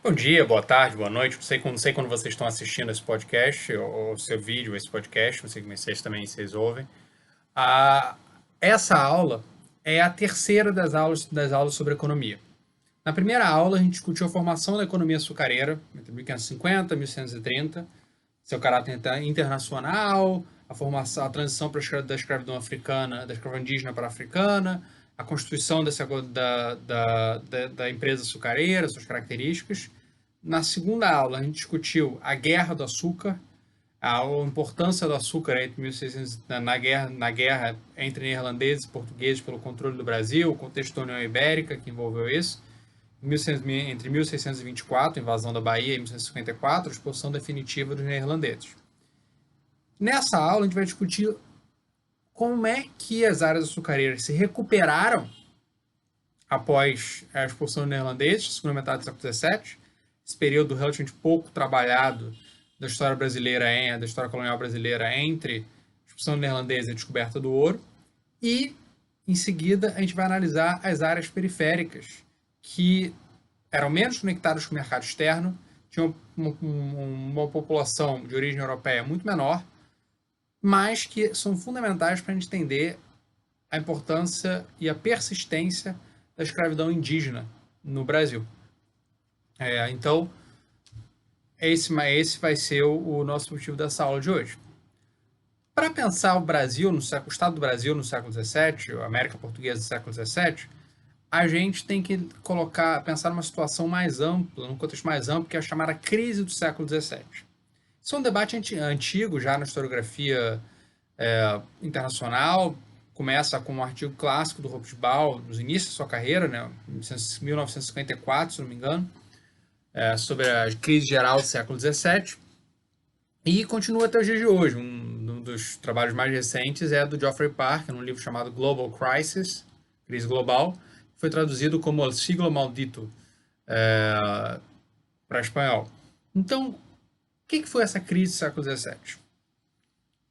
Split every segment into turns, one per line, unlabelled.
Bom dia, boa tarde, boa noite. Não sei quando vocês estão assistindo esse podcast, ou seu vídeo, esse podcast, não sei como vocês ouvem. Ah, essa aula é a terceira das aulas sobre economia. Na primeira aula, a gente discutiu a formação da economia açucareira, entre 1550 e 1630, seu caráter internacional, a transição da escravidão africana, da escravidão indígena para a africana, a constituição da empresa açucareira, suas características. Na segunda aula, a gente discutiu a Guerra do Açúcar, a importância do açúcar entre 1600, na guerra entre neerlandeses e portugueses pelo controle do Brasil, o contexto da União Ibérica que envolveu isso, entre 1624, invasão da Bahia, e 1654, a expulsão definitiva dos neerlandeses. Nessa aula, a gente vai discutir como é que as áreas açucareiras se recuperaram após a expulsão dos neerlandeses, segunda metade do século XVII, esse período relativamente pouco trabalhado da história brasileira, da história colonial brasileira, entre a expulsão dos neerlandeses e a descoberta do ouro. E, em seguida, a gente vai analisar as áreas periféricas, que eram menos conectadas com o mercado externo, tinham uma população de origem europeia muito menor, mas que são fundamentais para a gente entender a importância e a persistência da escravidão indígena no Brasil. Então, esse vai ser o nosso objetivo dessa aula de hoje. Para pensar o Estado do Brasil no século XVII, a América Portuguesa do século XVII, a gente tem que pensar numa situação mais ampla, num contexto mais amplo, que é a chamada crise do século XVII. Isso é um debate antigo já na historiografia internacional. Começa com um artigo clássico do Hobsbawm, nos inícios da sua carreira, né, 1954, se não me engano, sobre a crise geral do século XVII, e continua até os dias de hoje. Um dos trabalhos mais recentes é do Geoffrey Parker, num livro chamado Global Crisis, Crise Global, que foi traduzido como El Siglo Maldito para espanhol. Então, o que foi essa crise do século XVII?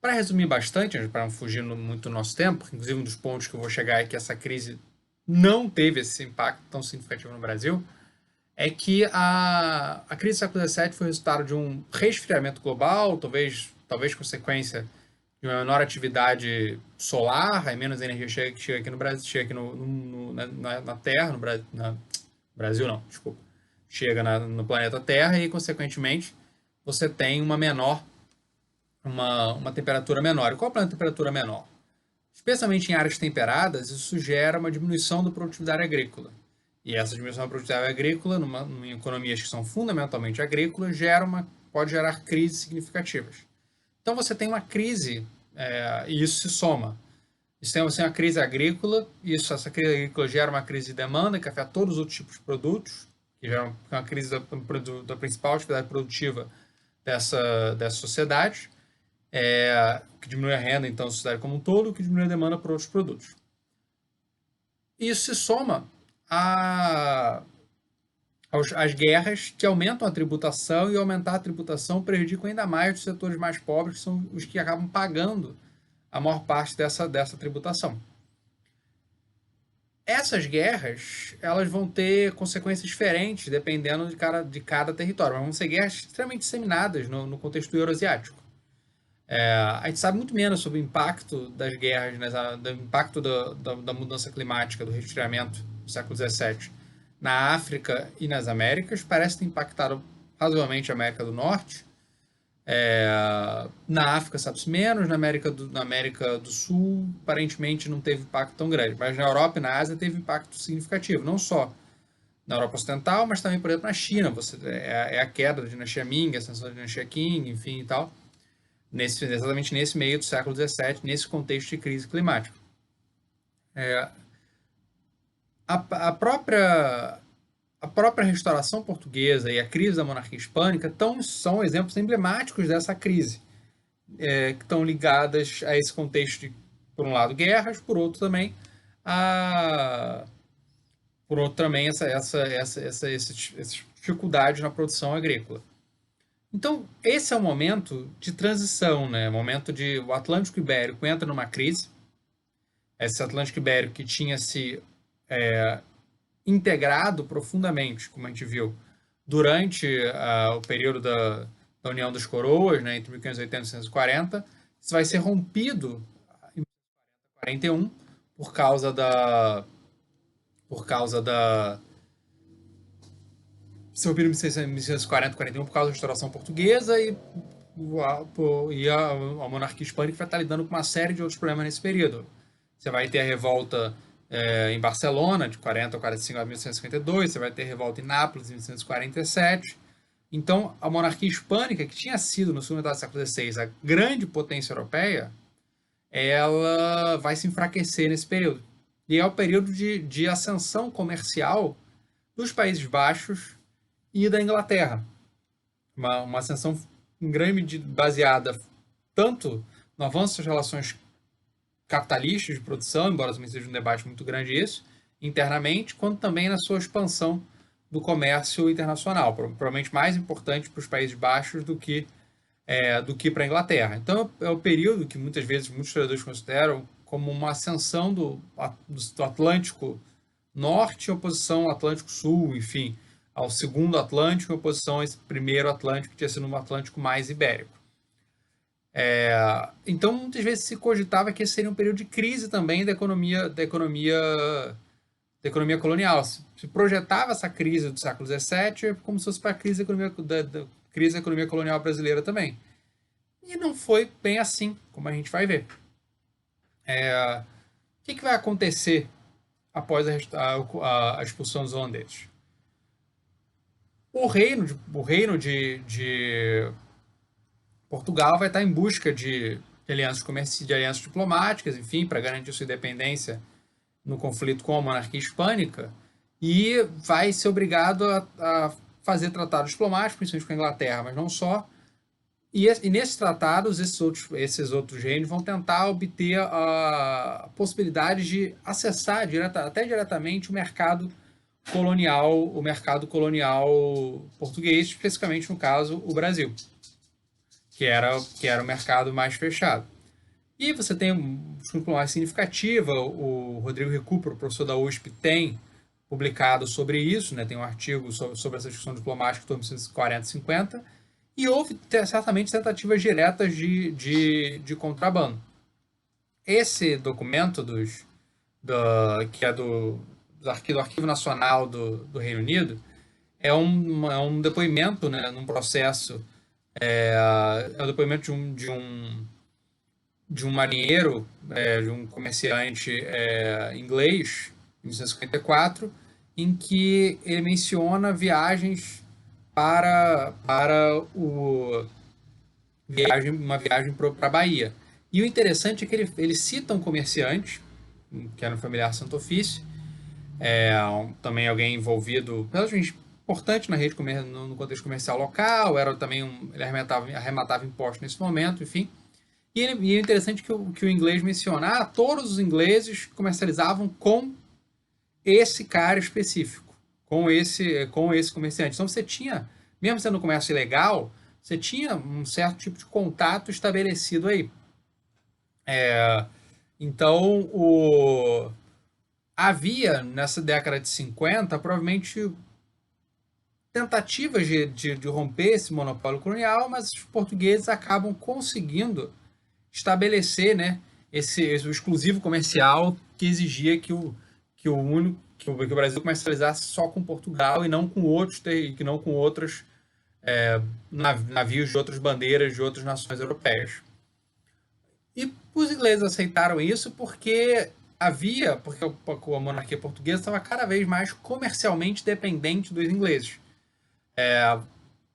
Para resumir bastante, para não fugir muito do nosso tempo, inclusive um dos pontos que eu vou chegar é que essa crise não teve esse impacto tão significativo no Brasil, é que a crise do século XVII foi resultado de um resfriamento global, talvez consequência de uma menor atividade solar, aí menos energia chega aqui no Brasil, chega aqui na Terra, Brasil não, desculpa, chega no planeta Terra e, consequentemente, você tem uma temperatura menor. E qual é a temperatura menor? Especialmente em áreas temperadas, isso gera uma diminuição da produtividade agrícola. E essa diminuição da produtividade agrícola, em economias que são fundamentalmente agrícolas, pode gerar crises significativas. Então você tem uma crise, e isso se soma. Você tem uma crise agrícola, essa crise agrícola gera uma crise de demanda que afeta todos os outros tipos de produtos, que gera uma crise da principal atividade produtiva dessa sociedade, que diminui a renda, então, da sociedade como um todo, que diminui a demanda por outros produtos. Isso se soma às guerras que aumentam a tributação, e aumentar a tributação prejudica ainda mais os setores mais pobres, que são os que acabam pagando a maior parte dessa tributação. Essas guerras, elas vão ter consequências diferentes dependendo de cada território, mas vão ser guerras extremamente disseminadas no contexto euroasiático. A gente sabe muito menos sobre o impacto das guerras, do impacto da mudança climática, do resfriamento do século XVII na África e nas Américas. Parece ter impactado razoavelmente a América do Norte. Na África sabe-se menos, na América do Sul aparentemente não teve impacto tão grande, mas na Europa e na Ásia teve impacto significativo, não só na Europa Ocidental, mas também, por exemplo, na China. A queda da dinastia Ming, a ascensão da dinastia Qing, enfim e tal, exatamente nesse meio do século XVII, nesse contexto de crise climática. A própria restauração portuguesa e a crise da monarquia hispânica são exemplos emblemáticos dessa crise, que estão ligadas a esse contexto de, por um lado, guerras, por outro também, essas dificuldades na produção agrícola. Então, esse é o momento de transição, né? O momento de o Atlântico Ibérico entra numa crise. Esse Atlântico Ibérico que tinha se integrado profundamente, como a gente viu, durante o período da União das Coroas, né, entre 1580 e 1940, isso vai ser rompido em 1941 por causa da se rompido em 1640 41 por causa da restauração portuguesa a monarquia hispânica vai estar lidando com uma série de outros problemas nesse período. Você vai ter a revolta em Barcelona, de 40 a 45 a 1852, você vai ter a revolta em Nápoles, em 1847. Então, a monarquia hispânica, que tinha sido, no segundo metade do século XVI, a grande potência europeia, ela vai se enfraquecer nesse período. E é o período de ascensão comercial dos Países Baixos e da Inglaterra. Uma ascensão em grande medida baseada tanto no avanço das relações capitalistas de produção, embora também seja um debate muito grande isso, internamente, quanto também na sua expansão do comércio internacional, provavelmente mais importante para os Países Baixos do que para a Inglaterra. Então, é o período que muitas vezes muitos historiadores consideram como uma ascensão do Atlântico Norte em oposição ao Atlântico Sul, enfim, ao segundo Atlântico em oposição a esse primeiro Atlântico, que tinha sido um Atlântico mais ibérico. Então, muitas vezes se cogitava que esse seria um período de crise também da economia colonial. Se projetava essa crise do século XVII como se fosse para a crise da economia colonial brasileira também. E não foi bem assim, como a gente vai ver. O que vai acontecer após a expulsão dos holandeses? O reino de Portugal vai estar em busca de alianças comerciais, de alianças diplomáticas, enfim, para garantir sua independência no conflito com a monarquia hispânica, e vai ser obrigado a fazer tratados diplomáticos, principalmente com a Inglaterra, mas não só. E nesses tratados, esses outros reinos vão tentar obter a possibilidade de acessar até diretamente o mercado colonial português, especificamente no caso o Brasil, que era o mercado mais fechado. E você tem uma estrutura mais significativa, o Rodrigo Recupero, professor da USP, tem publicado sobre isso, né? Tem um artigo sobre essa discussão diplomática em torno de 1940 e 50, e houve certamente tentativas diretas de contrabando. Esse documento que é do Arquivo Nacional do Reino Unido é um depoimento, né, num processo, o depoimento de um marinheiro, de um comerciante inglês, em 1954, em que ele menciona viagens uma viagem para a Bahia. E o interessante é que ele cita um comerciante, que era um familiar Santo Ofício, também alguém envolvido, relativamente importante na rede no contexto comercial local, ele arrematava impostos nesse momento, enfim. E é interessante que o inglês menciona, todos os ingleses comercializavam com esse cara específico, com esse comerciante. Então você tinha, mesmo sendo um comércio ilegal, você tinha um certo tipo de contato estabelecido aí. Então, havia, nessa década de 50, provavelmente tentativas de romper esse monopólio colonial, mas os portugueses acabam conseguindo estabelecer, né, esse exclusivo comercial que exigia que o Brasil comercializasse só com Portugal e não com outros navios de outras bandeiras de outras nações europeias. E os ingleses aceitaram isso porque a monarquia portuguesa estava cada vez mais comercialmente dependente dos ingleses.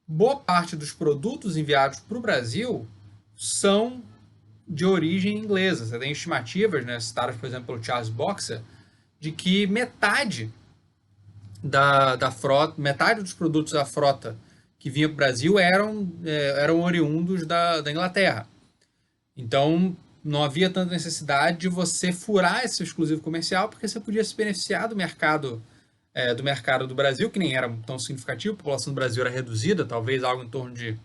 Boa parte dos produtos enviados para o Brasil são de origem inglesa. Você tem estimativas, né, citadas, por exemplo, pelo Charles Boxer, de que metade da frota, metade dos produtos da frota que vinha para o Brasil eram oriundos da Inglaterra. Então, não havia tanta necessidade de você furar esse exclusivo comercial, porque você podia se beneficiar do mercado do Brasil, que nem era tão significativo, a população do Brasil era reduzida, talvez algo em torno de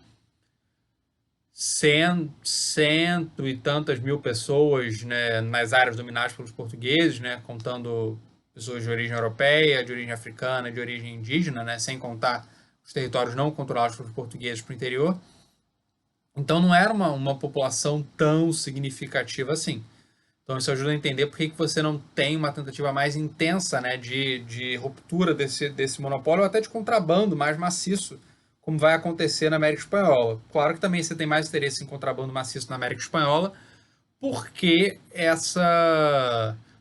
cento e tantas mil pessoas, né, nas áreas dominadas pelos portugueses, né, contando pessoas de origem europeia, de origem africana, de origem indígena, né, sem contar os territórios não controlados pelos portugueses para o interior. Então não era uma população tão significativa assim. Então isso ajuda a entender por que você não tem uma tentativa mais intensa, né, de ruptura desse monopólio, ou até de contrabando mais maciço, como vai acontecer na América Espanhola. Claro que também você tem mais interesse em contrabando maciço na América Espanhola, porque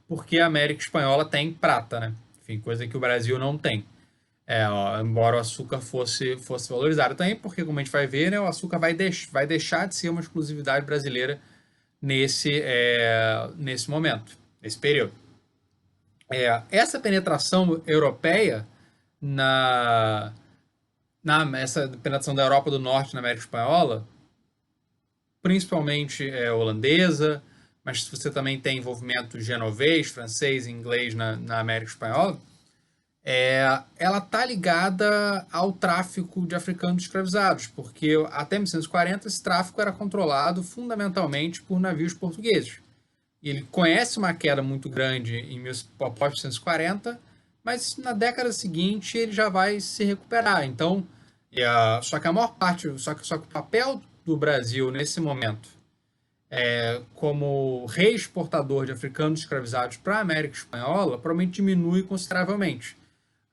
porque a América Espanhola tem prata, né? Enfim, coisa que o Brasil não tem. Embora o açúcar fosse valorizado também, porque como a gente vai ver, né, o açúcar vai deixar de ser uma exclusividade brasileira nesse momento, nesse período. Essa penetração europeia essa penetração da Europa do Norte na América Espanhola, principalmente holandesa, mas você também tem envolvimento genovês, francês e inglês na América Espanhola, ela está ligada ao tráfico de africanos escravizados, porque até 1940 esse tráfico era controlado fundamentalmente por navios portugueses. E ele conhece uma queda muito grande após 1940, mas na década seguinte ele já vai se recuperar. Então, só que a maior parte, só que o papel do Brasil nesse momento como reexportador de africanos escravizados para a América Espanhola provavelmente diminui consideravelmente.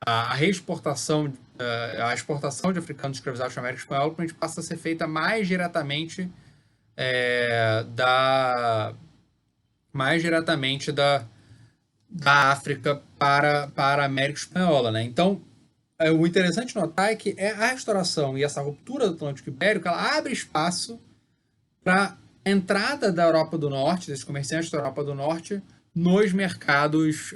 A exportação de africanos escravizados para a América Espanhola provavelmente passa a ser feita mais diretamente da África para a América Espanhola, né? Então, o interessante notar é que a restauração e essa ruptura do Atlântico Ibérico ela abre espaço para a entrada da Europa do Norte, desses comerciantes da Europa do Norte, nos mercados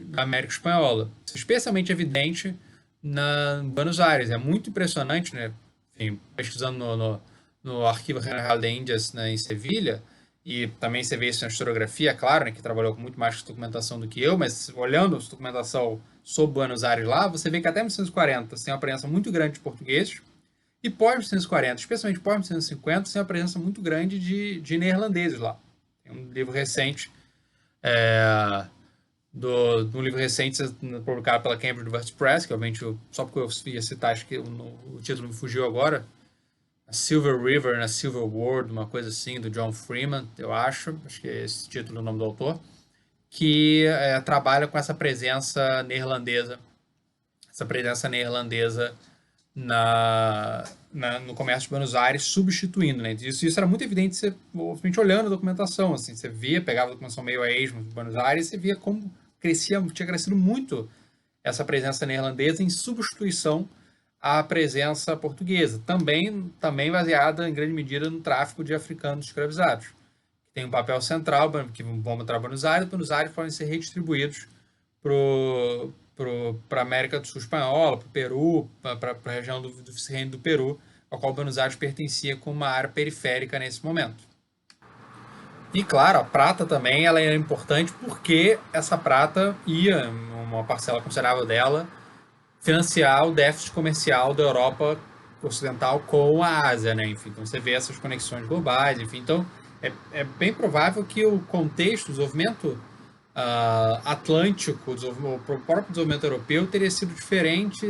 da América Espanhola. Isso é especialmente evidente em Buenos Aires. É muito impressionante, né? Enfim, pesquisando no Arquivo General de Índias, né, em Sevilha, e também você vê isso na historiografia, claro, né, que trabalhou com muito mais documentação do que eu, mas olhando a documentação sobre Buenos Aires lá, você vê que até 1940 tem uma presença muito grande de portugueses, e pós-1940, especialmente pós-1950, tem uma presença muito grande de neerlandeses lá. Tem um livro recente do livro recente publicado pela Cambridge University Press, que obviamente, só porque eu ia citar, acho que o título me fugiu agora, a Silver River na Silver World, uma coisa assim, do John Freeman, eu acho que é esse título o nome do autor, que trabalha com essa presença neerlandesa no comércio de Buenos Aires, substituindo, né? Isso era muito evidente, você olhando a documentação, assim, você via, pegava a documentação meio a esmo de Buenos Aires, você via como tinha crescido muito essa presença neerlandesa em substituição à presença portuguesa, também baseada em grande medida no tráfico de africanos escravizados, que tem um papel central, que vão entrar Buenos Aires podem ser redistribuídos para a América do Sul espanhola, para o Peru, para a região do Reino do Peru, a qual Buenos Aires pertencia como uma área periférica nesse momento. E claro, a prata também ela era importante porque essa prata ia, uma parcela considerável dela, financiar o déficit comercial da Europa Ocidental com a Ásia, né? Enfim, então você vê essas conexões globais, enfim, então é bem provável que o contexto, o desenvolvimento atlântico, o próprio desenvolvimento europeu teria sido diferente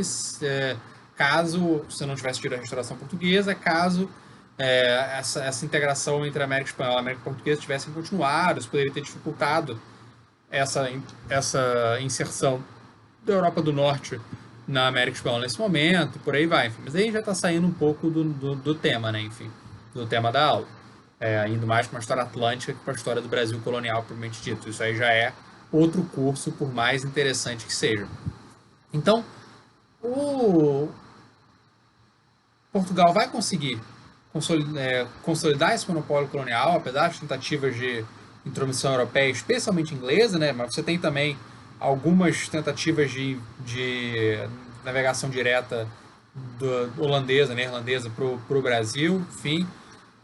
caso você não tivesse tido a restauração portuguesa, caso essa integração entre a América Espanhola e a América Portuguesa tivessem continuado, isso poderia ter dificultado essa inserção da Europa do Norte na América Espanhola nesse momento, e por aí vai. Enfim. Mas aí já está saindo um pouco do tema, né? Enfim, do tema da aula. Indo mais para uma história atlântica que para a história do Brasil colonial, propriamente dito. Isso aí já é outro curso, por mais interessante que seja. Então, o Portugal vai conseguir consolidar esse monopólio colonial, apesar das tentativas de intromissão europeia, especialmente inglesa, né? Mas você tem também algumas tentativas de navegação direta holandesa, neerlandesa para o Brasil, enfim.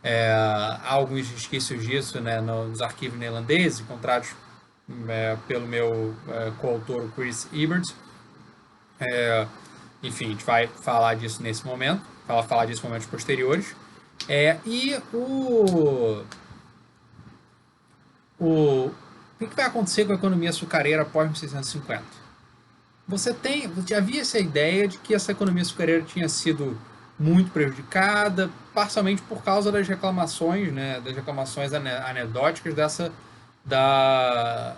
Há alguns resquícios disso, né, nos arquivos neerlandeses, encontrados pelo meu coautor Chris Ebert. Enfim, a gente vai falar disso nesse momento, falar disso em momentos posteriores. E o que vai acontecer com a economia açucareira após 1650? havia essa ideia de que essa economia açucareira tinha sido muito prejudicada, parcialmente por causa das reclamações, né, das reclamações anedóticas da,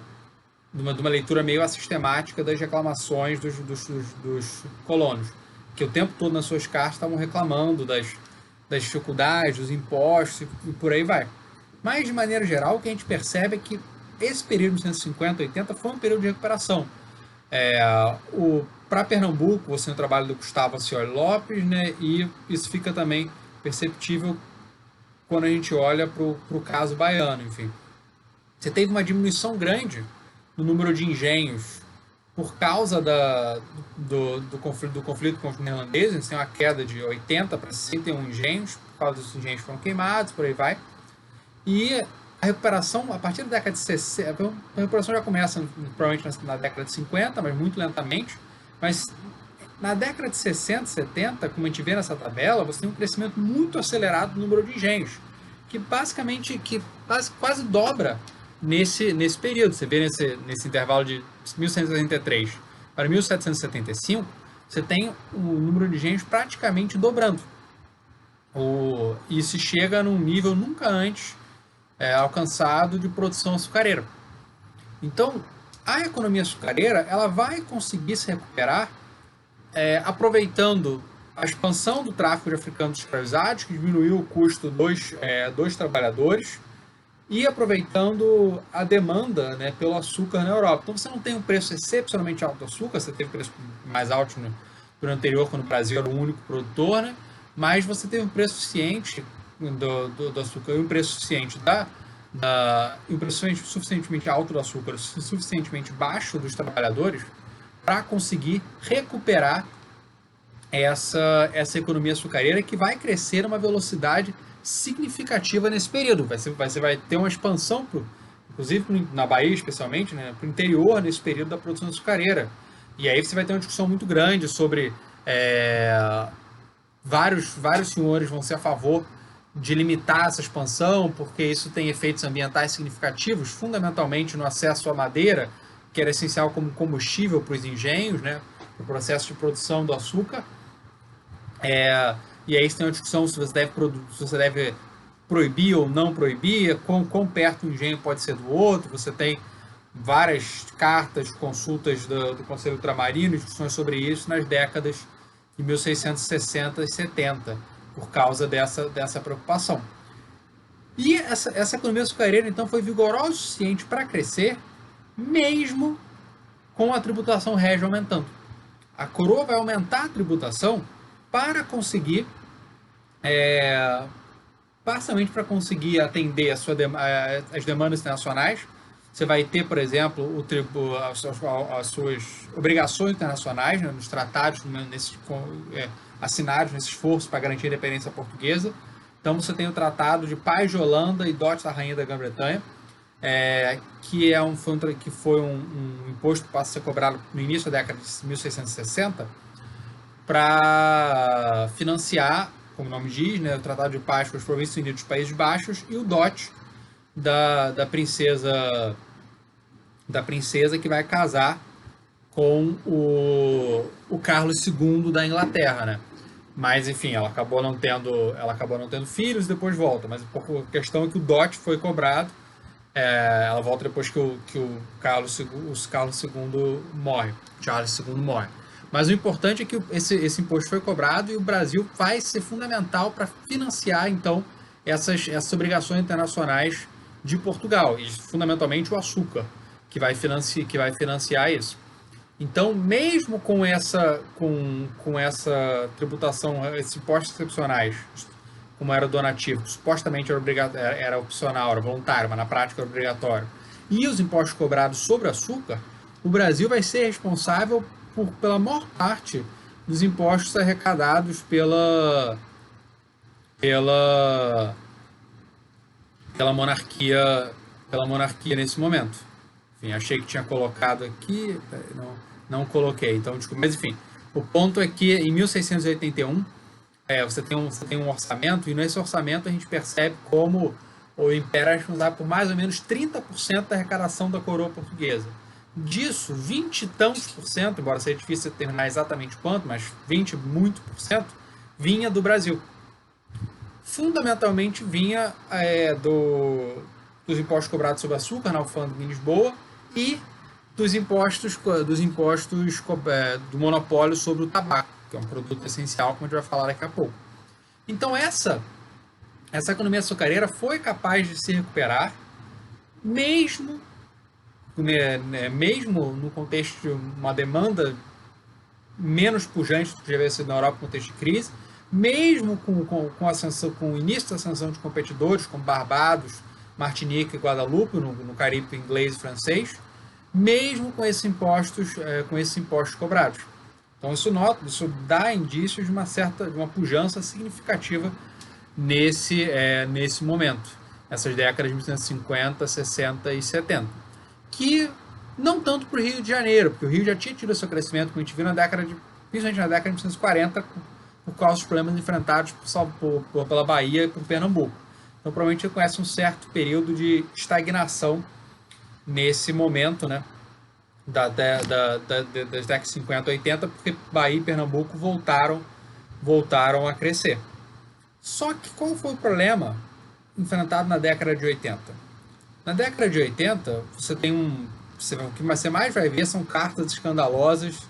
de uma leitura meio assistemática das reclamações dos colonos, que o tempo todo nas suas cartas estavam reclamando das dificuldades, dos impostos e por aí vai. Mas, de maneira geral, o que a gente percebe é que esse período de 1950, 80 foi um período de recuperação. Para Pernambuco, você tem o trabalho do Gustavo Acioli Lopes, né, e isso fica também perceptível quando a gente olha para o caso baiano. Enfim, você teve uma diminuição grande no número de engenhos por causa do conflito com os neerlandeses. Eles têm uma queda de 80 para 61 engenhos, por causa dos engenhos foram queimados, por aí vai. E a recuperação, a partir da década de 60, a recuperação já começa provavelmente na década de 50, mas muito lentamente. Mas na década de 60, 70, como a gente vê nessa tabela, você tem um crescimento muito acelerado do número de engenhos, que basicamente quase dobra nesse período. Você vê nesse intervalo de 1183 para 1775, você tem o número de engenhos praticamente dobrando. E se chega num nível nunca antes alcançado de produção açucareira. Então, a economia açucareira ela vai conseguir se recuperar aproveitando a expansão do tráfico de africanos escravizados, que diminuiu o custo dos trabalhadores, e aproveitando a demanda, né, pelo açúcar na Europa. Então você não tem um preço excepcionalmente alto do açúcar, você teve preço mais alto no ano anterior, quando o Brasil era o único produtor, né, mas você teve um preço suficiente do açúcar e um preço suficiente um preço suficientemente alto do açúcar, suficientemente baixo dos trabalhadores, para conseguir recuperar essa economia açucareira, que vai crescer a uma velocidade significativa nesse período. Você vai ter uma expansão, inclusive na Bahia especialmente, né, para o interior nesse período da produção açucareira. E aí você vai ter uma discussão muito grande sobre vários senhores vão ser a favor de limitar essa expansão, porque isso tem efeitos ambientais significativos, fundamentalmente no acesso à madeira, que era essencial como combustível para os engenhos, né, para o processo de produção do açúcar. E aí você tem uma discussão se você deve proibir ou não proibir, quão perto um engenho pode ser do outro. Você tem várias cartas, consultas do Conselho Ultramarino, discussões sobre isso nas décadas de 1660 e 70, por causa dessa preocupação. E essa economia açucareira, então, foi vigorosa o suficiente para crescer, mesmo com a tributação régia aumentando. A coroa vai aumentar a tributação para conseguir, parcialmente para conseguir atender as demandas internacionais. Você vai ter, por exemplo, as suas obrigações internacionais, né, nos tratados assinados nesse esforço para garantir a independência portuguesa. Então você tem o Tratado de Paz de Holanda e Dote da Rainha da Grã-Bretanha, que foi um imposto que passa a ser cobrado no início da década de 1660 para financiar, como o nome diz, né, o Tratado de Paz com as Províncias Unidas dos Países Baixos e o dote da princesa que vai casar com o Carlos II da Inglaterra, né? Mas enfim, ela acabou não tendo filhos e depois volta. Mas a questão é que o dote foi cobrado. Ela volta depois que o Carlos II morre. Charles II morre. Mas o importante é que esse imposto foi cobrado e o Brasil vai ser fundamental para financiar, então, essas obrigações internacionais de Portugal. E, fundamentalmente, o açúcar, que vai financiar isso. Então, mesmo com essa tributação, esses impostos excepcionais, como era donativo, supostamente era opcional, era voluntário, mas na prática era obrigatório, e os impostos cobrados sobre açúcar, o Brasil vai ser responsável pela maior parte dos impostos arrecadados pela monarquia nesse momento. Enfim, achei que tinha colocado aqui, não coloquei. Então, desculpa. Mas enfim, o ponto é que em 1681 você tem um orçamento, e nesse orçamento a gente percebe como o Império é responsável por mais ou menos 30% da arrecadação da coroa portuguesa. Disso, 20 e tantos por cento, embora seja difícil determinar exatamente quanto, mas 20 muito por cento, vinha do Brasil. Fundamentalmente vinha dos impostos cobrados sobre açúcar na alfândega em Lisboa e dos impostos do monopólio sobre o tabaco, que é um produto essencial, como a gente vai falar daqui a pouco. Então essa economia açucareira foi capaz de se recuperar, mesmo, mesmo no contexto de uma demanda menos pujante do que já havia sido na Europa no contexto de crise, mesmo com o início da ascensão de competidores como Barbados, Martinica e Guadalupe, no Caribe inglês e francês, mesmo com esses impostos cobrados. Então isso dá indícios de uma pujança significativa nesse momento, essas décadas de 1950, 60 e 70, que não tanto para o Rio de Janeiro, porque o Rio já tinha tido seu crescimento, como a gente viu principalmente na década de 1940, por causa dos problemas enfrentados pela Bahia e por Pernambuco. Então provavelmente você conhece um certo período de estagnação nesse momento, né, das décadas de 50 e 80, porque Bahia e Pernambuco voltaram a crescer. Só que qual foi o problema enfrentado na década de 80? Na década de 80, o que você mais vai ver são cartas escandalosas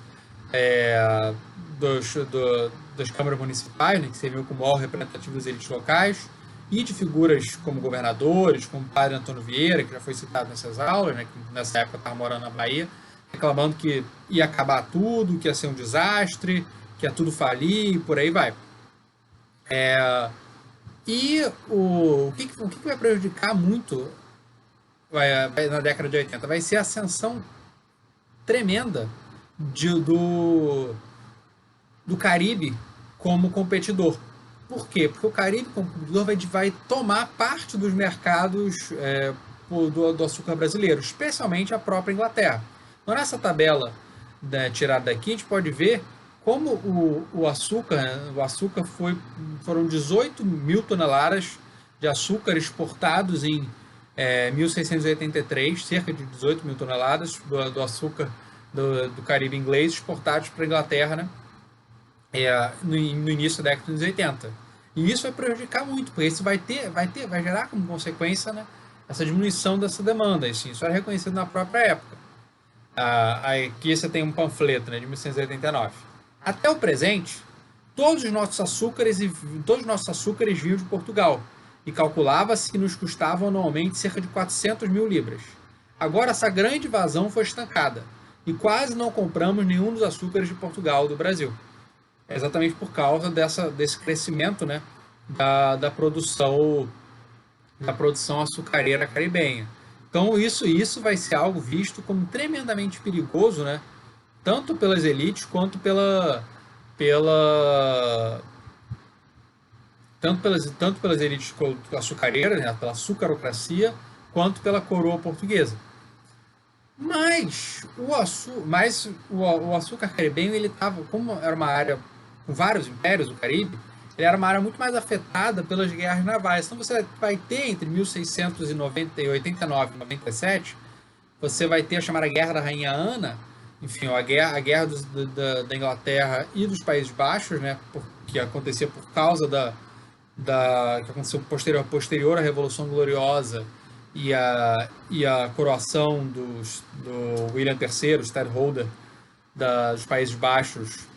das câmaras municipais, né, que serviam como órgão representativo das elites locais, e de figuras como governadores, como o padre Antônio Vieira, que já foi citado nessas aulas, né, que nessa época estava morando na Bahia, reclamando que ia acabar tudo, que ia ser um desastre, que ia tudo falir e por aí vai. E o que vai prejudicar muito na década de 80? Vai ser a ascensão tremenda do Caribe como competidor. Por quê? Porque o Caribe como competidor vai tomar parte dos mercados do açúcar brasileiro, especialmente a própria Inglaterra. Então, nessa tabela tirada daqui, a gente pode ver como o açúcar foram 18 mil toneladas de açúcar exportados em 1683, cerca de 18 mil toneladas do açúcar do Caribe inglês exportados para a Inglaterra, né? No início da década de 80. E isso vai prejudicar muito, porque isso vai gerar como consequência, né, essa diminuição dessa demanda. Isso era reconhecido na própria época. Aqui você tem um panfleto, né, de 1989. Até o presente, todos os nossos açúcares vinham de Portugal, e calculava-se que nos custavam anualmente cerca de 400 mil libras. Agora essa grande vazão foi estancada, e quase não compramos nenhum dos açúcares de Portugal do Brasil. É exatamente por causa desse crescimento, né, da produção açucareira caribenha. Então isso vai ser algo visto como tremendamente perigoso, né, tanto pelas elites quanto tanto pelas elites açucareiras, né, pela açucarocracia, quanto pela coroa portuguesa. Mas o açúcar caribenho, ele estava, como era uma área com vários impérios do Caribe, ele era uma área muito mais afetada pelas guerras navais. Então você vai ter entre 1689 e 97, você vai ter a chamada Guerra da Rainha Ana, enfim, a guerra da Inglaterra e dos Países Baixos, né, que acontecia por causa que aconteceu posterior à Revolução Gloriosa e a coroação do William III, Stadtholder dos Países Baixos,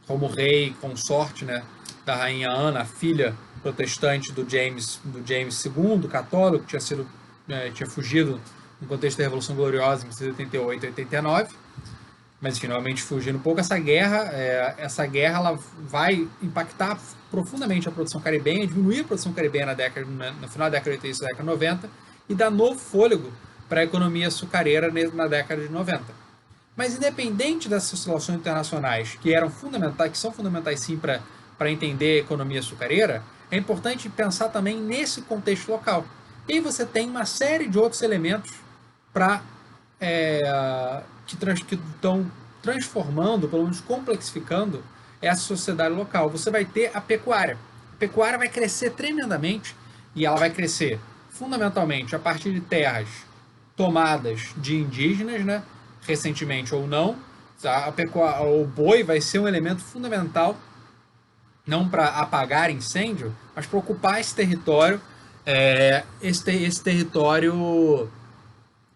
como rei consorte, né, da rainha Ana, a filha protestante do James II, católico, que tinha fugido no contexto da Revolução Gloriosa em 1988 e 89, mas finalmente fugindo um pouco. Essa guerra ela vai impactar profundamente a produção caribenha, diminuir a produção caribenha no final da década de 80 e década de 90, e dar novo fôlego para a economia açucareira na década de 90. Mas independente dessas oscilações internacionais, que são fundamentais sim para entender a economia açucareira, é importante pensar também nesse contexto local. E aí você tem uma série de outros elementos que estão transformando, pelo menos complexificando, essa sociedade local. Você vai ter a pecuária. A pecuária vai crescer tremendamente, e ela vai crescer fundamentalmente a partir de terras tomadas de indígenas, né, recentemente ou não. O boi vai ser um elemento fundamental, não para apagar incêndio, mas para ocupar esse território, esse território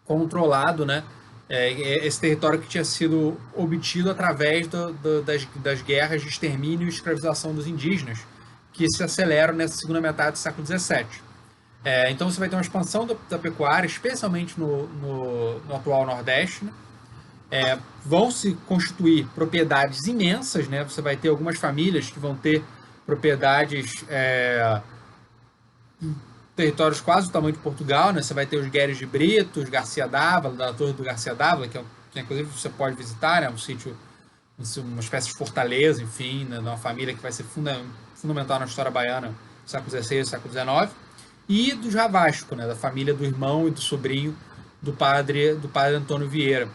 controlado, né? Esse território que tinha sido obtido através das guerras de extermínio e escravização dos indígenas, que se aceleram nessa segunda metade do século XVII. Então você vai ter uma expansão da pecuária, especialmente no atual Nordeste, né? Vão se constituir propriedades imensas, né? Você vai ter algumas famílias que vão ter propriedades, territórios quase do tamanho de Portugal, né? Você vai ter os Gueres de Brito, os Garcia Dávila, da Torre do Garcia Dávila, que inclusive você pode visitar, né? Um sítio, uma espécie de fortaleza, enfim, né? De uma família que vai ser fundamental na história baiana do século XVI e século XIX. E dos Ravasco, né? Da família do irmão e do sobrinho do padre Antônio Vieira.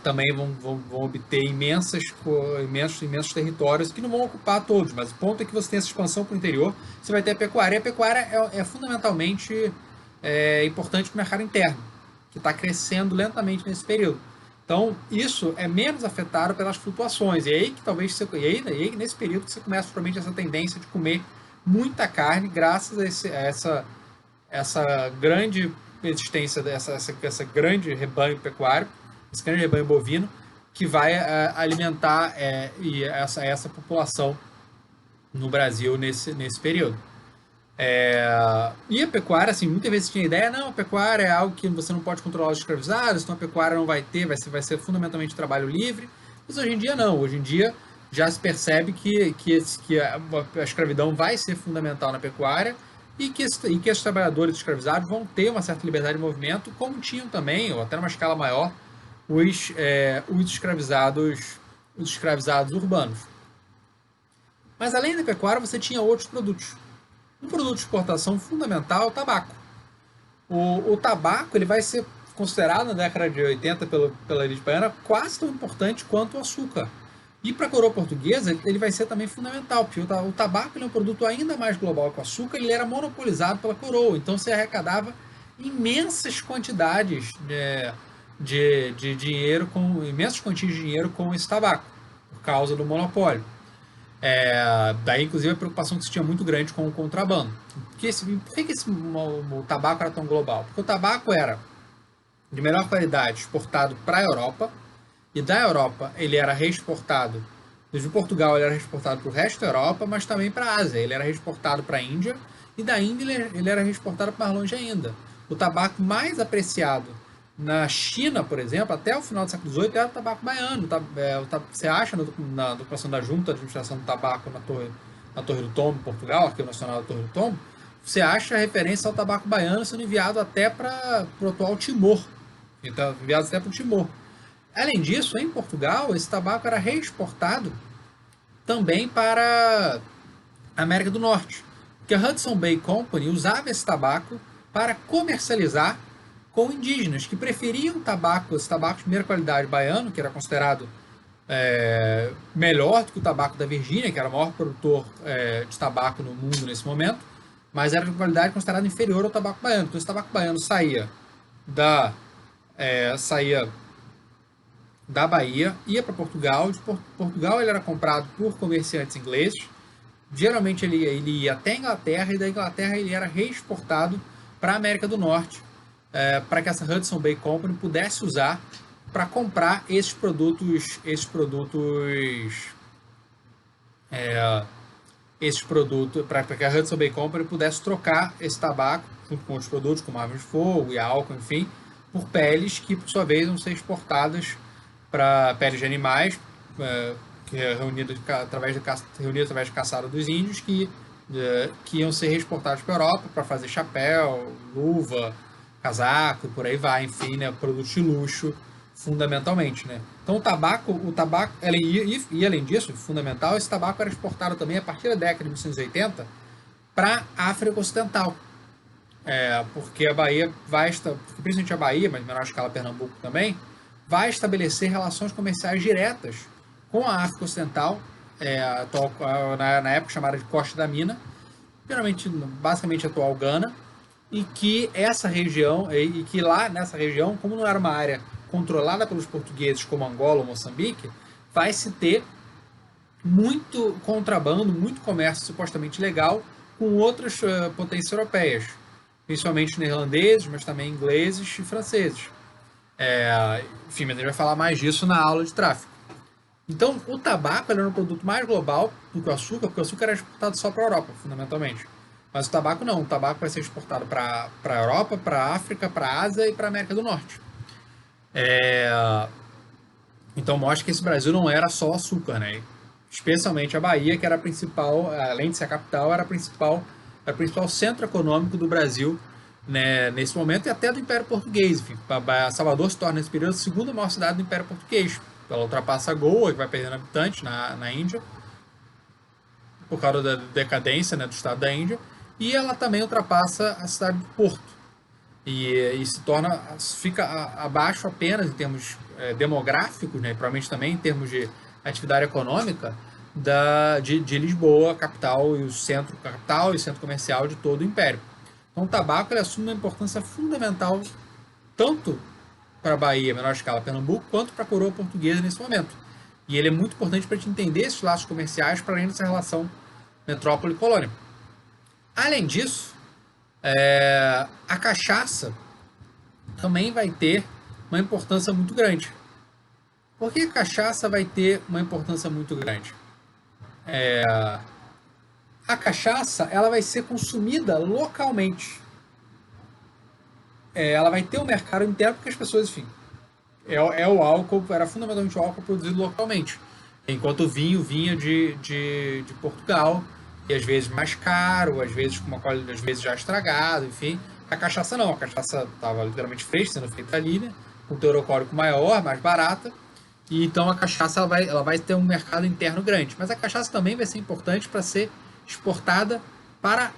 Também vão obter imensos territórios que não vão ocupar todos, mas o ponto é que você tem essa expansão para o interior, você vai ter a pecuária, e a pecuária é fundamentalmente importante para o mercado interno, que está crescendo lentamente nesse período. Então, isso é menos afetado pelas flutuações, e aí que talvez você, e aí nesse período que você começa provavelmente essa tendência de comer muita carne, graças a essa grande existência essa grande rebanho pecuário, esse grande rebanho bovino, que vai alimentar essa população no Brasil nesse período. E a pecuária, assim, muitas vezes tinha a ideia, não, a pecuária é algo que você não pode controlar os escravizados, então a pecuária não vai ter, vai ser fundamentalmente trabalho livre, mas hoje em dia não, hoje em dia já se percebe que a escravidão vai ser fundamental na pecuária e que esses trabalhadores escravizados vão ter uma certa liberdade de movimento, como tinham também, ou até numa escala maior, os escravizados urbanos. Mas além da pecuária, você tinha outros produtos. Um produto de exportação fundamental é o tabaco. O tabaco ele vai ser considerado na década de 80 pela elite baiana quase tão importante quanto o açúcar. E para a coroa portuguesa ele vai ser também fundamental, porque o tabaco ele é um produto ainda mais global que o açúcar, ele era monopolizado pela coroa, então você arrecadava imensas quantidades de dinheiro, imensas quantias de dinheiro com esse tabaco, por causa do monopólio. Daí, inclusive, a preocupação que se tinha muito grande com o contrabando. Por que o tabaco era tão global? Porque o tabaco era de melhor qualidade exportado para a Europa, e da Europa ele era reexportado, desde Portugal ele era reexportado para o resto da Europa, mas também para a Ásia. Ele era reexportado para a Índia, e da Índia ele era reexportado para mais longe ainda. O tabaco mais apreciado na China, por exemplo, até o final do século XVIII era o tabaco baiano. Você acha na documentação da Junta de Administração do Tabaco na Torre do Tombo, Portugal, Arquivo Nacional da Torre do Tombo, você acha a referência ao tabaco baiano sendo enviado até para o atual Timor. Então, enviado até para o Timor. Além disso, em Portugal, esse tabaco era reexportado também para a América do Norte, porque a Hudson Bay Company usava esse tabaco para comercializar com indígenas que preferiam esse tabaco de primeira qualidade baiano, que era considerado melhor do que o tabaco da Virgínia, que era o maior produtor de tabaco no mundo nesse momento, mas era de qualidade considerada inferior ao tabaco baiano. Então esse tabaco baiano saía da Bahia, ia para Portugal. De Portugal ele era comprado por comerciantes ingleses. Geralmente ele ia até a Inglaterra, e da Inglaterra ele era reexportado para a América do Norte, para que essa Hudson Bay Company pudesse usar para comprar esses produtos para que a Hudson Bay Company pudesse trocar esse tabaco junto com outros produtos, como armas de fogo e álcool, enfim, por peles que, por sua vez, vão ser exportadas para peles de animais, que é reunidas através da caçada dos índios, que iam ser exportados para a Europa para fazer chapéu, luva, casaco e por aí vai, enfim, né, produtos de luxo, fundamentalmente, né. Então o tabaco e além disso, fundamental, esse tabaco era exportado também a partir da década de 1980 para a África Ocidental, porque a Bahia principalmente a Bahia, mas em menor escala Pernambuco também, vai estabelecer relações comerciais diretas com a África Ocidental, na época chamada de Costa da Mina, basicamente a atual Gana, e que essa região, e que lá nessa região, como não era uma área controlada pelos portugueses como Angola ou Moçambique, vai se ter muito contrabando, muito comércio supostamente legal com outras potências europeias, principalmente neerlandeses, mas também ingleses e franceses. Enfim, mas a gente vai falar mais disso na aula de tráfico. Então, o tabaco era um produto mais global do que o açúcar, porque o açúcar era exportado só para a Europa, fundamentalmente. Mas o tabaco não. O tabaco vai ser exportado para a Europa, para a África, para a Ásia e para a América do Norte. Então, mostra que esse Brasil não era só açúcar, né? Especialmente a Bahia, que era a principal, além de ser a capital, era o principal centro econômico do Brasil, né, nesse momento, e até do Império Português. Enfim, Salvador se torna, nesse período, a segunda maior cidade do Império Português. Ela ultrapassa Goa, que vai perdendo habitantes na Índia, por causa da decadência, né, do estado da Índia, e ela também ultrapassa a cidade de Porto. E se torna, fica abaixo apenas em termos demográficos, né, provavelmente também em termos de atividade econômica, de Lisboa, capital e centro comercial de todo o Império. Então o tabaco ele assume uma importância fundamental tanto para a Bahia, menor escala, Pernambuco, quanto para a coroa portuguesa nesse momento. E ele é muito importante para a gente entender esses laços comerciais para além dessa relação metrópole-colônia. Além disso, a cachaça também vai ter uma importância muito grande. Por que a cachaça vai ter uma importância muito grande? A cachaça ela vai ser consumida localmente. Ela vai ter um mercado interno porque as pessoas, enfim, o álcool, era fundamentalmente o álcool produzido localmente. Enquanto o vinho vinha de Portugal, e às vezes mais caro, às vezes com uma qualidade, às vezes já estragado, enfim. A cachaça não, a cachaça estava literalmente fresca, sendo feita ali, né? Com teor alcoólico maior, mais barata. E então a cachaça ela vai ter um mercado interno grande. Mas a cachaça também vai ser importante para ser exportada para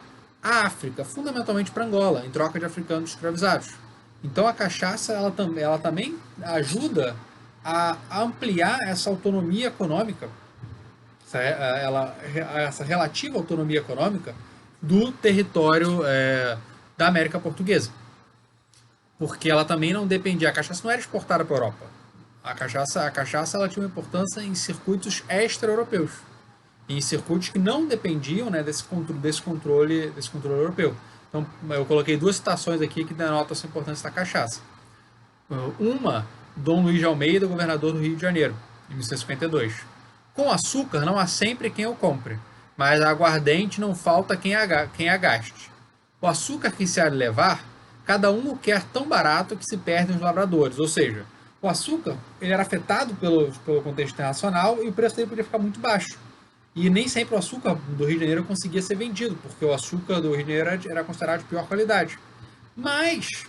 a África, fundamentalmente para Angola, em troca de africanos escravizados. Então a cachaça ela também ajuda a ampliar essa autonomia econômica, essa relativa autonomia econômica do território da América Portuguesa. Porque ela também não dependia, a cachaça não era exportada para a Europa. A cachaça ela tinha uma importância em circuitos extra-europeus, em circuitos que não dependiam, né, desse controle europeu. Então, eu coloquei duas citações aqui que denotam essa importância da cachaça. Uma, Dom Luís de Almeida, governador do Rio de Janeiro, em 1652. Com açúcar não há sempre quem o compre, mas a aguardente não falta quem a gaste. O açúcar que se há de levar, cada um o quer tão barato que se perdem os lavradores. Ou seja, o açúcar ele era afetado pelo contexto internacional e o preço dele podia ficar muito baixo. E nem sempre o açúcar do Rio de Janeiro conseguia ser vendido, porque o açúcar do Rio de Janeiro era considerado de pior qualidade. Mas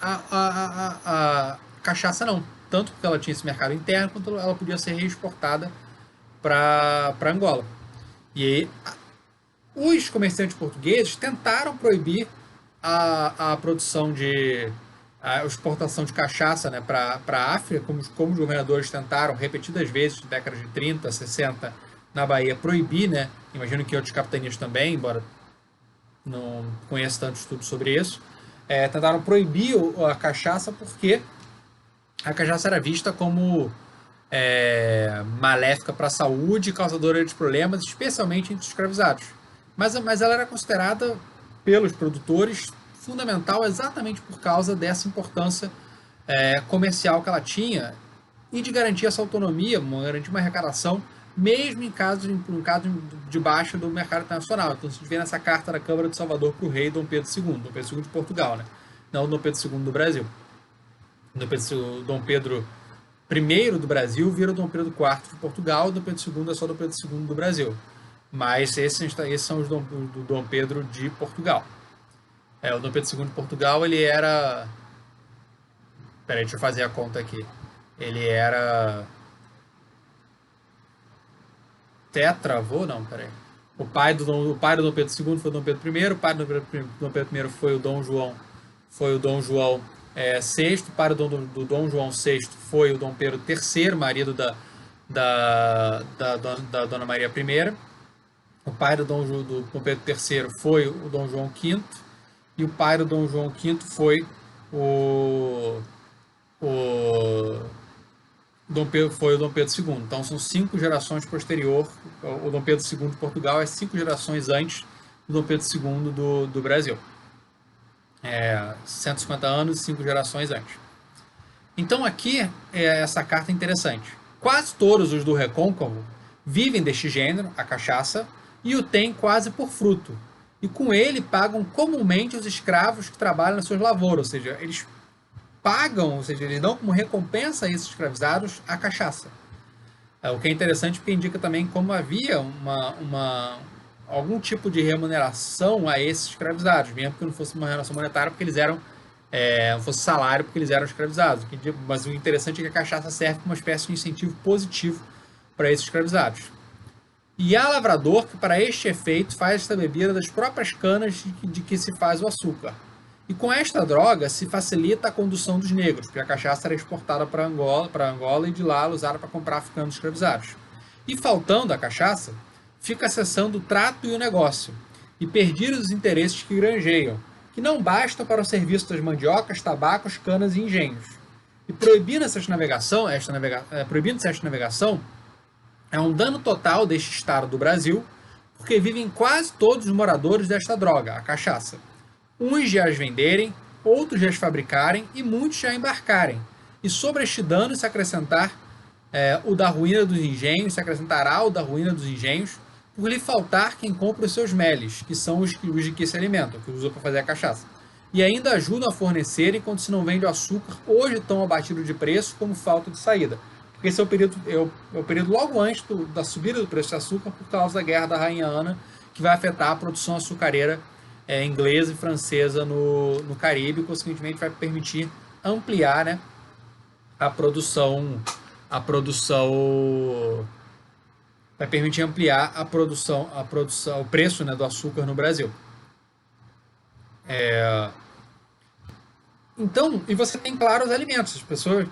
a cachaça não. Tanto porque ela tinha esse mercado interno, quanto ela podia ser reexportada para Angola. E aí, os comerciantes portugueses tentaram proibir a produção a exportação de cachaça, né, para a África, como os governadores tentaram repetidas vezes, na década de 30, 60, na Bahia, proibir, né? Imagino que outras capitanias também, embora não conheça tanto estudo sobre isso, tentaram proibir a cachaça porque a cachaça era vista como maléfica para a saúde e causadora de problemas, especialmente entre os escravizados. Mas ela era considerada pelos produtores fundamental exatamente por causa dessa importância comercial que ela tinha e de garantir essa autonomia, garantir uma arrecadação, mesmo em caso de baixa do mercado internacional. Então, se vê nessa carta da Câmara de Salvador para o rei Dom Pedro II, Dom Pedro II de Portugal, né? Não Dom Pedro II do Brasil. Dom Pedro I do Brasil vira Dom Pedro IV de Portugal, Dom Pedro II é só Dom Pedro II do Brasil. Mas esses são os do Dom Pedro de Portugal. O Dom Pedro II de Portugal, ele era... Peraí, deixa eu fazer a conta aqui. Ele era... tetravô? Não, peraí. O pai do Dom Pedro II foi o Dom Pedro I, o pai do Dom Pedro I foi o Dom João VI, o pai do Dom João VI foi o Dom Pedro III, marido da Dona Maria I. O pai do Dom Pedro III foi o Dom João V. e o pai do Dom João V foi o foi o Dom Pedro II. Então são 5 gerações posterior. O Dom Pedro II de Portugal é 5 gerações antes do Dom Pedro II do Brasil. 150 anos e 5 gerações antes. Então aqui essa carta é interessante. Quase todos os do recôncavo vivem deste gênero, a cachaça, e o têm quase por fruto. E com ele pagam comumente os escravos que trabalham nas suas lavouras, ou seja, eles pagam, ou seja, eles dão como recompensa a esses escravizados a cachaça. O que é interessante porque indica também como havia algum tipo de remuneração a esses escravizados, mesmo que não fosse uma relação monetária, porque eles eram não fosse salário porque eles eram escravizados. Mas o interessante é que a cachaça serve como uma espécie de incentivo positivo para esses escravizados. E há lavrador que para este efeito faz esta bebida das próprias canas de que se faz o açúcar. E com esta droga se facilita a condução dos negros, porque a cachaça era exportada para Angola e de lá usada para comprar africanos escravizados. E faltando a cachaça, fica cessando o trato e o negócio, e perdidos os interesses que granjeiam, que não bastam para o serviço das mandiocas, tabacos, canas e engenhos. E proibindo-se esta navegação, é um dano total deste estado do Brasil, porque vivem quase todos os moradores desta droga, a cachaça. Uns já as venderem, outros já as fabricarem e muitos já embarcarem. E sobre este dano se acrescentar o da ruína dos engenhos, se acrescentará o da ruína dos engenhos, por lhe faltar quem compra os seus meles, que são os de que se alimentam, que usam para fazer a cachaça. E ainda ajudam a fornecer enquanto se não vende o açúcar, hoje tão abatido de preço como falta de saída. Porque esse é o período logo antes da subida do preço de açúcar por causa da guerra da Rainha Ana, que vai afetar a produção açucareira inglesa e francesa no Caribe, e consequentemente vai permitir ampliar, né, a produção vai permitir ampliar o preço, né, do açúcar no Brasil. Então, e você tem, claro, os alimentos. As pessoas,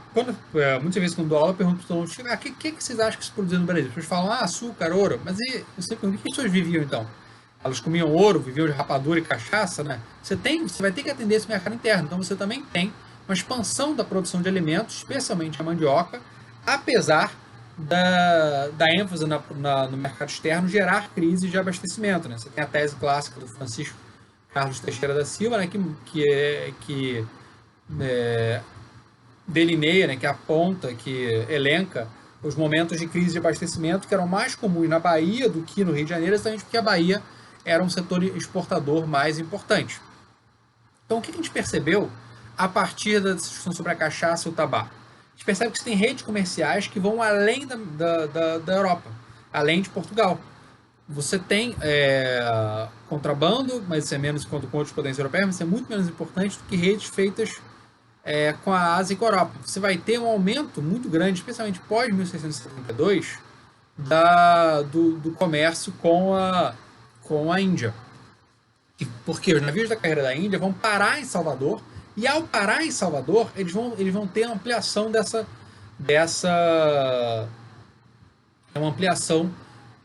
muitas vezes quando dou aula, eu pergunto para todo mundo, o que vocês acham que se produzia no Brasil? As pessoas falam, açúcar, ouro. Mas eu sempre pergunto, o que as pessoas viviam então? Elas comiam ouro, viviam de rapadura e cachaça, né? Você vai ter que atender esse mercado interno. Então você também tem uma expansão da produção de alimentos, especialmente a mandioca, apesar da ênfase no mercado externo gerar crise de abastecimento, né? Você tem a tese clássica do Francisco Carlos Teixeira da Silva, né, que delineia, né, que aponta, que elenca os momentos de crise de abastecimento que eram mais comuns na Bahia do que no Rio de Janeiro, exatamente porque a Bahia era um setor exportador mais importante. Então, o que a gente percebeu a partir da discussão sobre a cachaça e o tabaco? A gente percebe que você tem redes comerciais que vão além da Europa, além de Portugal. Você tem contrabando, mas isso é menos quanto com outros potências europeias, mas isso é muito menos importante do que redes feitas com a Ásia e com a Europa. Você vai ter um aumento muito grande, especialmente pós-1672, do comércio com a Índia. Porque os navios da carreira da Índia vão parar em Salvador, e ao parar em Salvador, eles vão ter uma ampliação uma ampliação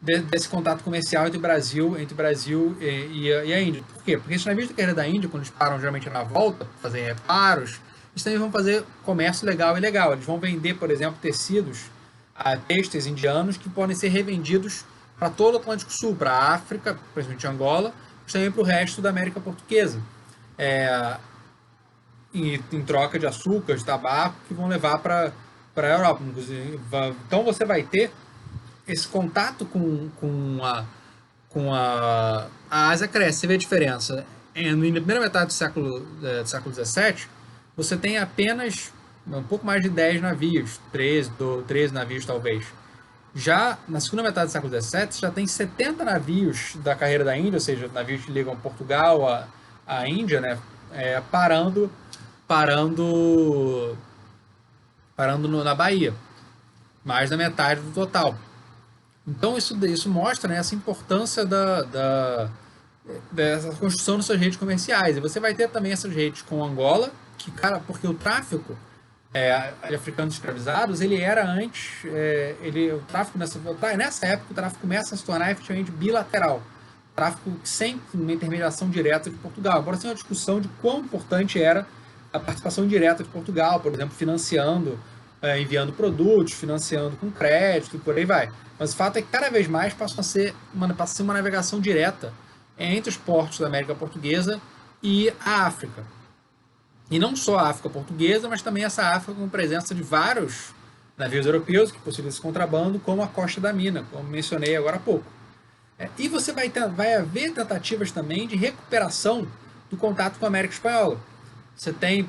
desse contato comercial entre o Brasil e a Índia. Por quê? Porque esses navios da carreira da Índia, quando eles param geralmente na volta, para fazer reparos, eles também vão fazer comércio legal e ilegal. Eles vão vender, por exemplo, tecidos têxteis indianos que podem ser revendidos para todo o Atlântico Sul, para a África, principalmente Angola, mas também para o resto da América Portuguesa. Em troca de açúcar, de tabaco, que vão levar para a Europa. Então você vai ter esse contato com a Ásia cresce. Você vê a diferença. Na primeira metade do século XVII, você tem apenas um pouco mais de 10 navios, 13 navios talvez. Já na segunda metade do século XVII, já tem 70 navios da carreira da Índia, ou seja, navios que ligam Portugal à Índia, né, parando na Bahia. Mais da metade do total. Então isso mostra, né, essa importância dessa construção das suas redes comerciais. E você vai ter também essas redes com Angola, porque o tráfico de africanos escravizados, ele era antes, nessa época o tráfico começa a se tornar efetivamente bilateral. tráfico sem uma intermediação direta de Portugal. Embora seja uma discussão de quão importante era a participação direta de Portugal, por exemplo, financiando, enviando produtos, financiando com crédito e por aí vai. Mas o fato é que cada vez mais passa a ser uma navegação direta entre os portos da América Portuguesa e a África. E não só a África Portuguesa, mas também essa África com presença de vários navios europeus que possuem esse contrabando, como a Costa da Mina, como mencionei agora há pouco. E você vai haver tentativas também de recuperação do contato com a América Espanhola. Você tem...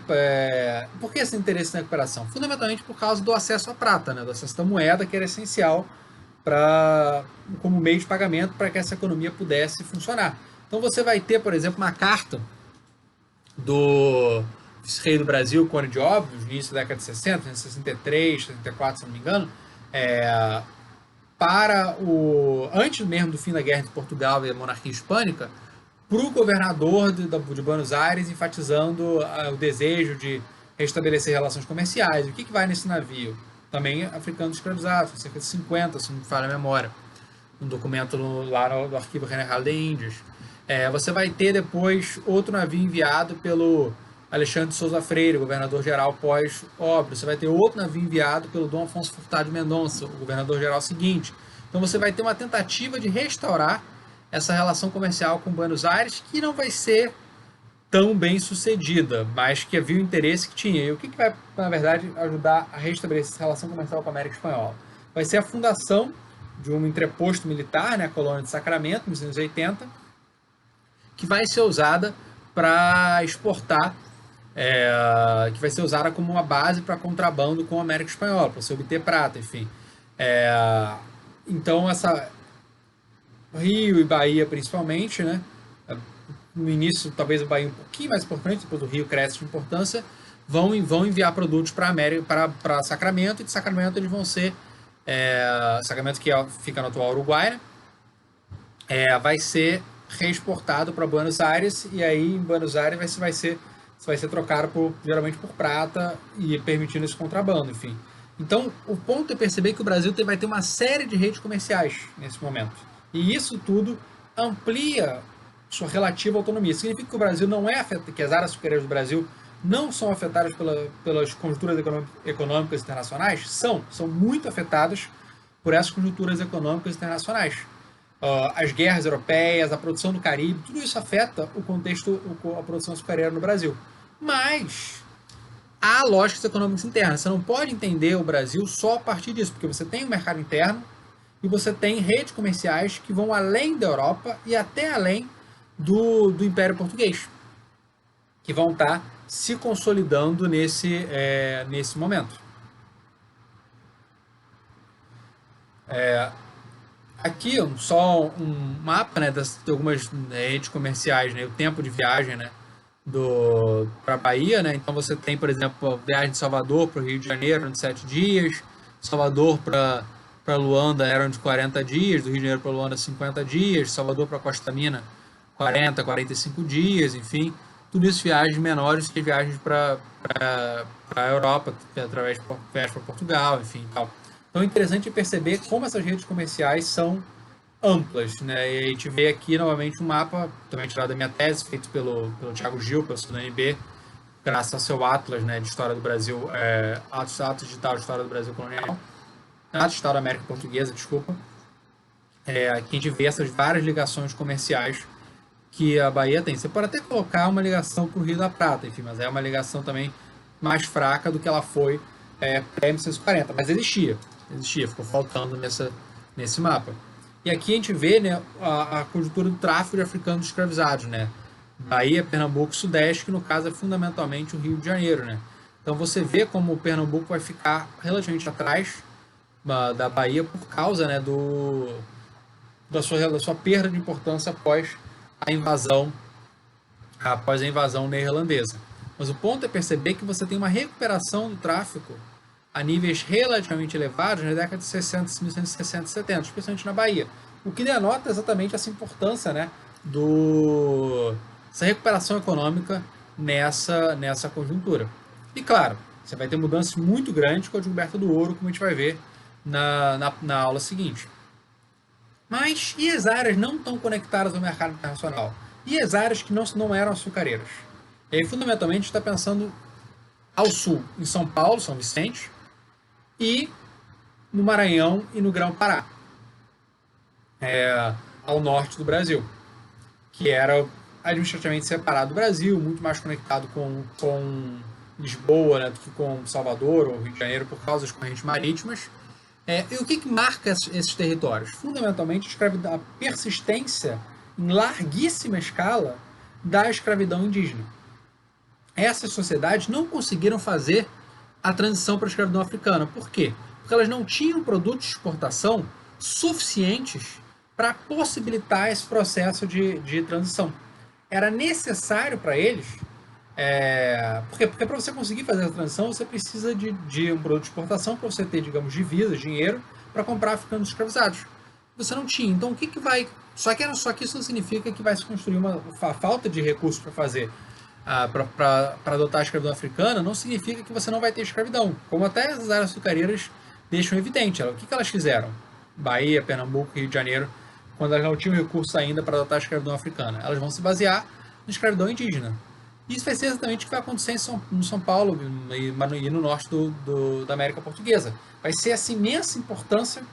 por que esse interesse na recuperação? Fundamentalmente por causa do acesso à prata, né? Do acesso da moeda, que era essencial como meio de pagamento para que essa economia pudesse funcionar. Então você vai ter, por exemplo, uma carta do vice-rei do Brasil, Cone de Óbidos, no início da década de 60, 63, 64, se não me engano, antes mesmo do fim da Guerra de Portugal e da monarquia hispânica, para o governador de Buenos Aires, enfatizando o desejo de restabelecer relações comerciais. O que vai nesse navio? Também africanos escravizados, cerca de 50, se não me falha a memória. Um documento lá no Arquivo General de Índias. Você vai ter depois outro navio enviado pelo Alexandre de Souza Freire, governador-geral pós-Óbidos. Você vai ter outro navio enviado pelo Dom Afonso Furtado de Mendonça, o governador-geral seguinte. Então você vai ter uma tentativa de restaurar essa relação comercial com Buenos Aires, que não vai ser tão bem sucedida, mas que havia o interesse que tinha. E o que vai, na verdade, ajudar a restabelecer essa relação comercial com a América Espanhola? Vai ser a fundação de um entreposto militar, né, a colônia de Sacramento, nos anos 80, que vai ser usada para exportar, que vai ser usada como uma base para contrabando com a América Espanhola, para se obter prata, enfim. Então, Rio e Bahia, principalmente, né? No início, talvez o Bahia um pouquinho mais importante, depois o Rio cresce de importância, vão enviar produtos para Sacramento, e de Sacramento eles vão ser... Sacramento, que fica no atual Uruguai, né? Vai ser reexportado para Buenos Aires, e aí em Buenos Aires vai ser trocado geralmente por prata, e permitindo esse contrabando, enfim. Então, o ponto é perceber que o Brasil vai ter uma série de redes comerciais nesse momento. E isso tudo amplia sua relativa autonomia. Significa que o Brasil não é afetado, que as áreas açucareiras do Brasil não são afetadas pelas conjunturas econômicas internacionais? São muito afetadas por essas conjunturas econômicas internacionais. As guerras europeias, a produção do Caribe, tudo isso afeta o contexto, a produção açucareira no Brasil. Mas há lógicas econômicas internas. Você não pode entender o Brasil só a partir disso, porque você tem um mercado interno e você tem redes comerciais que vão além da Europa e até além do Império Português, que vão estar se consolidando nesse momento. Aqui só um mapa, né, de algumas redes comerciais, né, o tempo de viagem, né, para a Bahia, né? Então você tem, por exemplo, a viagem de Salvador para o Rio de Janeiro, de 7 dias, Salvador para Luanda eram de 40 dias, do Rio de Janeiro para Luanda 50 dias, Salvador para Costa da Mina 40, 45 dias, enfim, tudo isso viagens menores que viagens para a Europa, através de viagens para Portugal, enfim, tal. Então é interessante perceber como essas redes comerciais são amplas, né? E a gente vê aqui novamente um mapa, também tirado da minha tese, feito pelo Thiago Gil, professor da UNB, graças ao seu Atlas, né, de História do Brasil, Atlas Digital de História do Brasil Colonial, Atlas Digital da América Portuguesa, desculpa. Aqui a gente vê essas várias ligações comerciais que a Bahia tem. Você pode até colocar uma ligação para o Rio da Prata, enfim, mas é uma ligação também mais fraca do que ela foi pré-1940, mas existia, ficou faltando nesse mapa. E aqui a gente vê, né, a conjuntura do tráfico de africanos escravizados, né? Bahia, Pernambuco, Sudeste, que no caso é fundamentalmente o Rio de Janeiro, né? Então você vê como o Pernambuco vai ficar relativamente atrás da Bahia por causa, né, da sua perda de importância após a invasão neerlandesa. Mas o ponto é perceber que você tem uma recuperação do tráfico a níveis relativamente elevados na década de 60, 1960 e 70, especialmente na Bahia. O que denota exatamente essa importância, né, essa recuperação econômica nessa conjuntura. E claro, você vai ter mudanças muito grandes com a descoberta do ouro, como a gente vai ver na aula seguinte. Mas e as áreas não tão conectadas ao mercado internacional? E as áreas que não eram açucareiras? E aí, fundamentalmente, está pensando ao sul, em São Paulo, São Vicente, e no Maranhão e no Grão-Pará, ao norte do Brasil, que era administrativamente separado do Brasil, muito mais conectado com Lisboa, né, do que com Salvador ou Rio de Janeiro por causa das correntes marítimas. E o que marca esses territórios? Fundamentalmente a persistência em larguíssima escala da escravidão indígena. Essas sociedades não conseguiram fazer a transição para a escravidão africana. Por quê? Porque elas não tinham produtos de exportação suficientes para possibilitar esse processo de transição. Era necessário para eles, porque para você conseguir fazer a transição, você precisa de um produto de exportação para você ter, digamos, divisas, dinheiro, para comprar africanos escravizados. Você não tinha. Então, o que vai... Só que isso não significa que vai se construir uma falta de recursos para fazer para adotar a escravidão africana, não significa que você não vai ter escravidão. Como até as áreas açucareiras deixam evidente. O que elas fizeram? Bahia, Pernambuco, Rio de Janeiro, quando elas não tinham recursos ainda para adotar a escravidão africana. Elas vão se basear na escravidão indígena. Isso vai ser exatamente o que vai acontecer em São Paulo e no norte da América Portuguesa. Vai ser essa imensa importância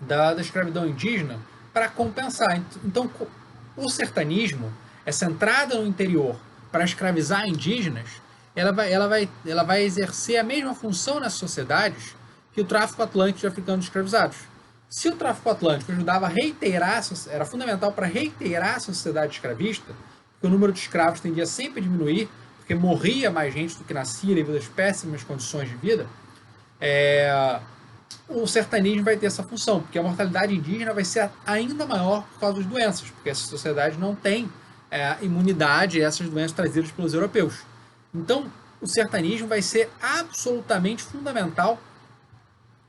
da escravidão indígena para compensar. Então, o sertanismo, essa entrada no interior para escravizar indígenas, ela vai exercer a mesma função nas sociedades que o tráfico atlântico de africanos escravizados. Se o tráfico atlântico ajudava a reiterar, era fundamental para reiterar a sociedade escravista, porque o número de escravos tendia sempre a diminuir, porque morria mais gente do que nascia devido às péssimas condições de vida, o sertanismo vai ter essa função, porque a mortalidade indígena vai ser ainda maior por causa das doenças, porque essa sociedade não tem imunidade a essas doenças trazidas pelos europeus. Então, o sertanismo vai ser absolutamente fundamental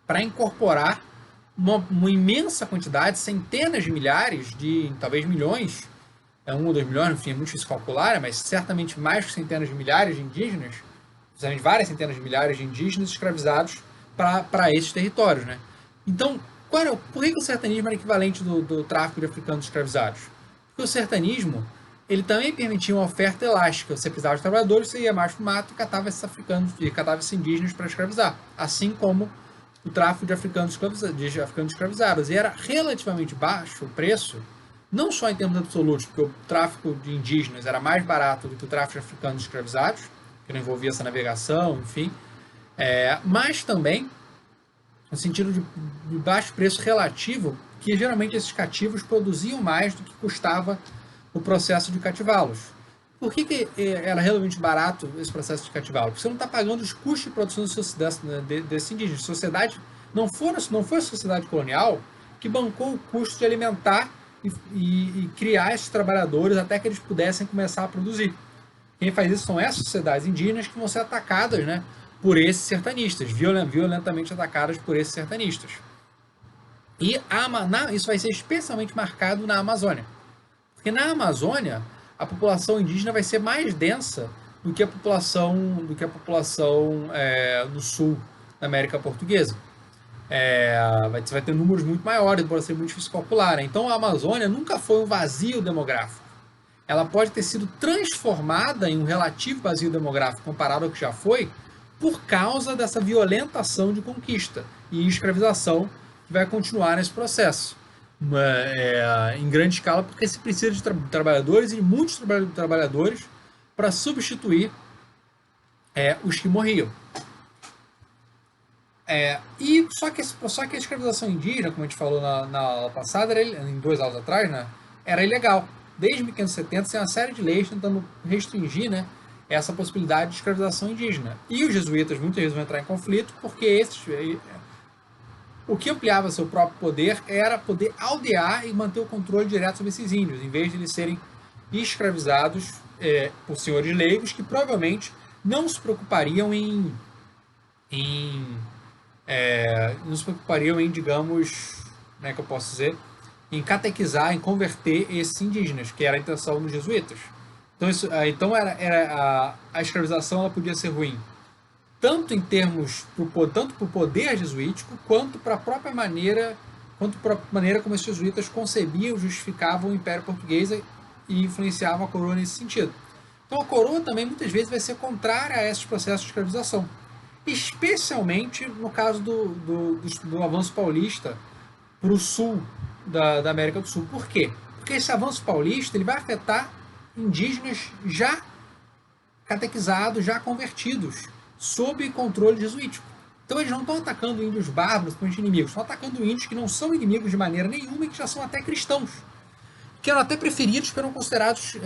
para incorporar uma imensa quantidade, centenas de milhares, talvez milhões, 1 ou 2 milhões, enfim, é muito difícil calcular, mas certamente mais que centenas de milhares de indígenas, precisamente várias centenas de milhares de indígenas escravizados para esses territórios, né? Então, por que o sertanismo era equivalente do tráfico de africanos escravizados? Porque o sertanismo ele também permitia uma oferta elástica. Você precisava de trabalhadores, você ia mais para o mato e catava esses africanos e catava esses indígenas para escravizar. Assim como o tráfico de africanos escravizados. E era relativamente baixo o preço, não só em termos absolutos, porque o tráfico de indígenas era mais barato do que o tráfico de africanos escravizados, que não envolvia essa navegação, enfim, mas também no sentido de baixo preço relativo, que geralmente esses cativos produziam mais do que custava o processo de cativá-los. Por que era realmente barato esse processo de cativá-los? Porque você não está pagando os custos de produção desse indígena. A sociedade não foi a sociedade colonial que bancou o custo de alimentar e criar esses trabalhadores até que eles pudessem começar a produzir. Quem faz isso são essas sociedades indígenas que vão ser atacadas, né, por esses sertanistas, violentamente atacadas por esses sertanistas. E isso vai ser especialmente marcado na Amazônia. Porque na Amazônia, a população indígena vai ser mais densa do que a população no sul da América Portuguesa. Você vai ter números muito maiores, pode ser muito difícil calcular. Né? Então a Amazônia nunca foi um vazio demográfico. Ela pode ter sido transformada em um relativo vazio demográfico comparado ao que já foi, por causa dessa violentação de conquista e escravização que vai continuar nesse processo. Em grande escala, porque se precisa de trabalhadores e muitos trabalhadores para substituir os que morriam. Só que a escravização indígena, como a gente falou na aula passada, em 2 aulas atrás, né, era ilegal. Desde 1570 tem uma série de leis tentando restringir, né, essa possibilidade de escravização indígena. E os jesuítas muitas vezes vão entrar em conflito, porque o que ampliava seu próprio poder era poder aldear e manter o controle direto sobre esses índios, em vez de eles serem escravizados por senhores leigos que provavelmente não se preocupariam digamos, como é que eu posso dizer, em catequizar, em converter esses indígenas, que era a intenção dos jesuítas. Então a escravização ela podia ser ruim, tanto para o poder jesuítico, quanto para a própria maneira quanto para a maneira como os jesuítas concebiam, justificavam o Império Português e influenciavam a coroa nesse sentido. Então a coroa também muitas vezes vai ser contrária a esses processos de escravização, especialmente no caso do avanço paulista para o sul da América do Sul. Por quê? Porque esse avanço paulista ele vai afetar indígenas já catequizados, já convertidos, sob controle jesuítico. Então eles não estão atacando índios bárbaros como inimigos, estão atacando índios que não são inimigos de maneira nenhuma e que já são até cristãos, que eram até preferidos, porque eram considerados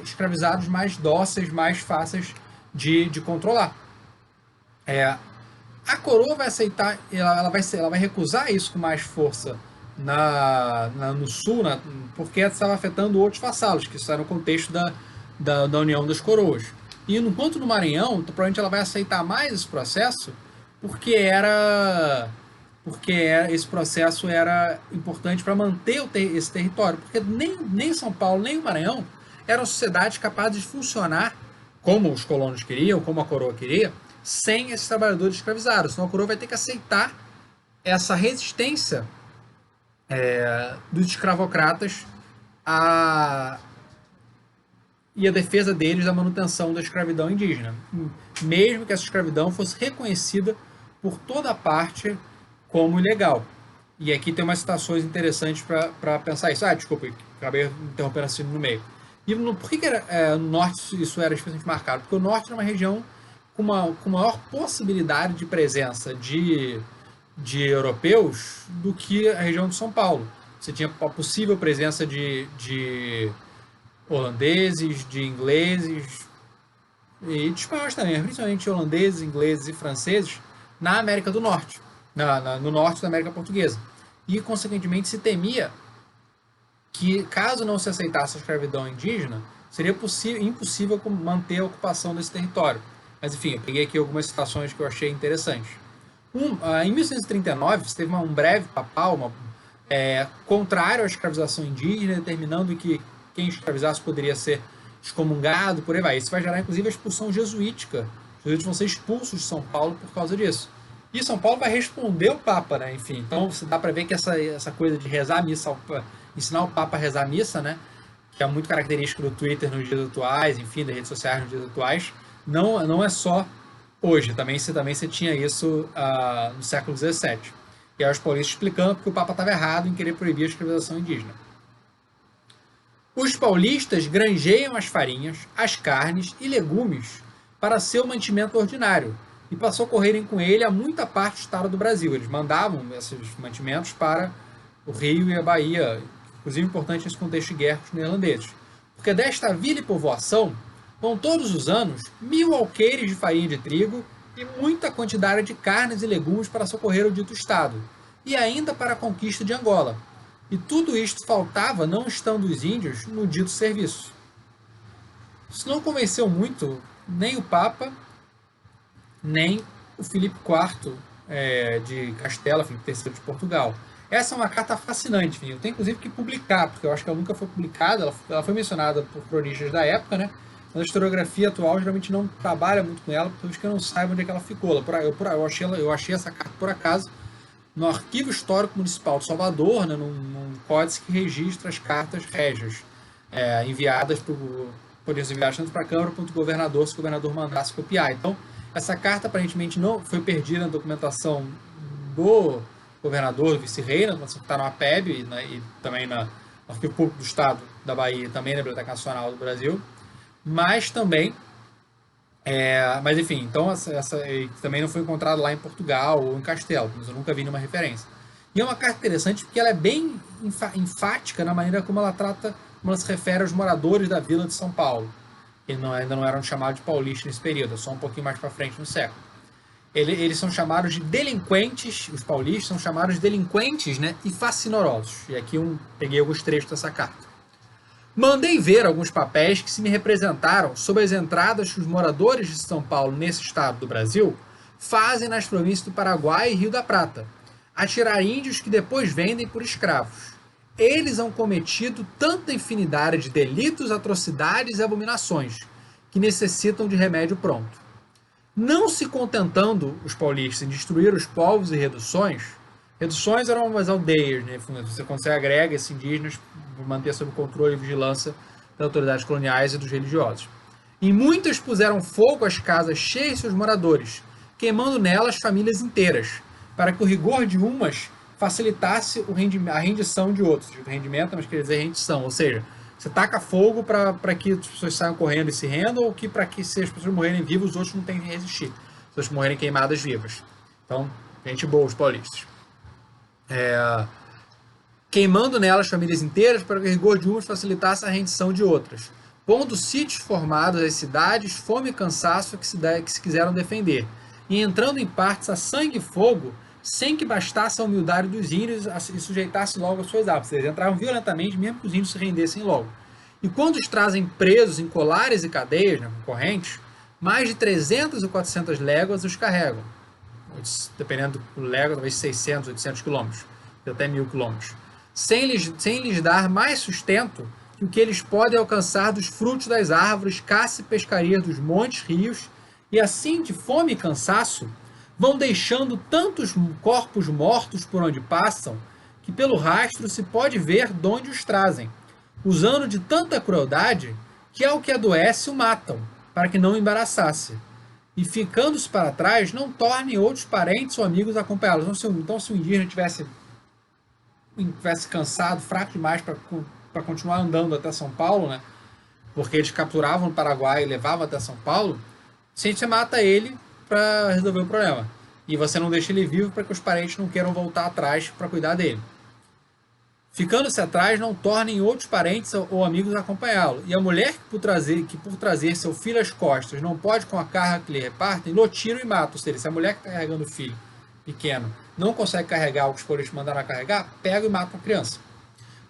escravizados mais dóceis, mais fáceis de controlar. A coroa vai aceitar, ela vai recusar isso com mais força no sul, porque estava afetando outros vassalos, que isso era no contexto da união das coroas. E enquanto no Maranhão, provavelmente ela vai aceitar mais esse processo, porque esse processo era importante para manter esse território, porque nem São Paulo nem o Maranhão eram sociedades capazes de funcionar como os colonos queriam, como a coroa queria, sem esses trabalhadores escravizados. Então a coroa vai ter que aceitar essa resistência dos escravocratas e a defesa deles da manutenção da escravidão indígena, mesmo que essa escravidão fosse reconhecida por toda parte como ilegal. E aqui tem umas citações interessantes para pensar isso. Desculpa, acabei interrompendo assim no meio. E por que no norte isso era especialmente marcado? Porque o norte era uma região com maior possibilidade de presença de europeus do que a região de São Paulo. Você tinha a possível presença de holandeses, de ingleses e de espanhóis também, principalmente holandeses, ingleses e franceses na América do Norte, no norte da América Portuguesa. E, consequentemente, se temia que, caso não se aceitasse a escravidão indígena, seria impossível manter a ocupação desse território. Mas, enfim, eu peguei aqui algumas citações que eu achei interessantes. Em 1639, teve um breve papal contrário à escravização indígena, determinando que quem escravizasse poderia ser excomungado, por aí vai. Isso vai gerar, inclusive, a expulsão jesuítica. Os jesuítas vão ser expulsos de São Paulo por causa disso. E São Paulo vai responder o Papa, né? Enfim, então dá para ver que essa coisa de rezar a missa, ensinar o Papa a rezar a missa, né? Que é muito característico do Twitter nos dias atuais, enfim, das redes sociais nos dias atuais, não é só hoje. Também você tinha isso no século XVII. E aí os paulistas explicando que o Papa estava errado em querer proibir a escravização indígena. Os paulistas granjeiam as farinhas, as carnes e legumes para seu mantimento ordinário e para socorrerem com ele a muita parte do estado do Brasil. Eles mandavam esses mantimentos para o Rio e a Bahia, inclusive importante nesse contexto de guerra com os neerlandeses. Porque desta vila e povoação vão todos os anos 1000 alqueires de farinha de trigo e muita quantidade de carnes e legumes para socorrer o dito estado, e ainda para a conquista de Angola. E tudo isto faltava não estando os índios no dito serviço. Isso não convenceu muito nem o Papa, nem o Filipe IV de Castela, Filipe III de Portugal. Essa é uma carta fascinante, enfim. Eu tenho inclusive que publicar, porque eu acho que ela nunca foi publicada, ela foi mencionada por cronistas da época, né? Mas a historiografia atual geralmente não trabalha muito com ela, porque eu não saiba onde é que ela ficou. Eu achei essa carta por acaso no Arquivo Histórico Municipal de Salvador, né, num códice que registra as cartas régias, enviadas poderiam ser enviadas tanto para a Câmara quanto para o governador, se o governador mandasse copiar. Então, essa carta aparentemente não foi perdida na documentação do governador, do vice-rei, na documentação que está no APEB e também no Arquivo Público do Estado da Bahia e também na Biblioteca Nacional do Brasil, mas também mas enfim, então essa também não foi encontrada lá em Portugal ou em Castelo, mas eu nunca vi nenhuma referência. E é uma carta interessante porque ela é bem enfática na maneira como ela trata, como ela se refere aos moradores da vila de São Paulo. Eles ainda não eram chamados de paulistas nesse período, só um pouquinho mais para frente no século. Eles são chamados de delinquentes, os paulistas são chamados de delinquentes, né, e facinorosos. E aqui peguei alguns trechos dessa carta. Mandei ver alguns papéis que se me representaram sobre as entradas que os moradores de São Paulo nesse estado do Brasil fazem nas províncias do Paraguai e Rio da Prata, a tirar índios que depois vendem por escravos. Eles han cometido tanta infinidade de delitos, atrocidades e abominações, que necessitam de remédio pronto. Não se contentando os paulistas em destruir os povos e reduções, Reduções eram as aldeias, né? Você, quando você agrega esses indígenas, manter sob controle e vigilância das autoridades coloniais e dos religiosos. Em muitas puseram fogo às casas cheias de seus moradores, queimando nelas famílias inteiras, para que o rigor de umas facilitasse a rendição de outros. O rendimento, mas quer dizer rendição, ou seja, você taca fogo para que as pessoas saiam correndo e se rendam, ou que para que se as pessoas morrerem vivas, os outros não tenham que resistir. As pessoas morrerem queimadas vivas. Então, gente boa, os paulistas. Queimando nelas famílias inteiras para que o rigor de umas facilitasse a rendição de outras, pondo sítios formados às cidades, fome e cansaço que se quiseram defender, e entrando em partes a sangue e fogo, sem que bastasse a humildade dos índios e sujeitasse logo as suas armas. Eles entravam violentamente, mesmo que os índios se rendessem logo. E quando os trazem presos em colares e cadeias, né, com correntes, mais de 300 ou 400 léguas os carregam, dependendo do légua, talvez 600, 800 quilômetros, até 1000 quilômetros, sem lhes dar mais sustento que o que eles podem alcançar dos frutos das árvores, caça e pescaria dos montes, rios, e assim, de fome e cansaço, vão deixando tantos corpos mortos por onde passam, que pelo rastro se pode ver de onde os trazem, usando de tanta crueldade que ao que adoece o matam, para que não embaraçasse. E ficando-se para trás, não tornem outros parentes ou amigos a acompanhá-los. Então, se o indígena tivesse cansado, fraco demais para continuar andando até São Paulo, né? Porque eles capturavam no Paraguai e levavam até São Paulo, você mata ele para resolver o problema. E você não deixa ele vivo para que os parentes não queiram voltar atrás para cuidar dele. Ficando-se atrás, não tornem outros parentes ou amigos acompanhá-lo. E a mulher que por trazer seu filho às costas não pode com a carga que lhe repartem, lo tiram e matam. Ou seja, se a mulher que está carregando o filho pequeno não consegue carregar o que os paulistas mandaram a carregar, pega e mata a criança.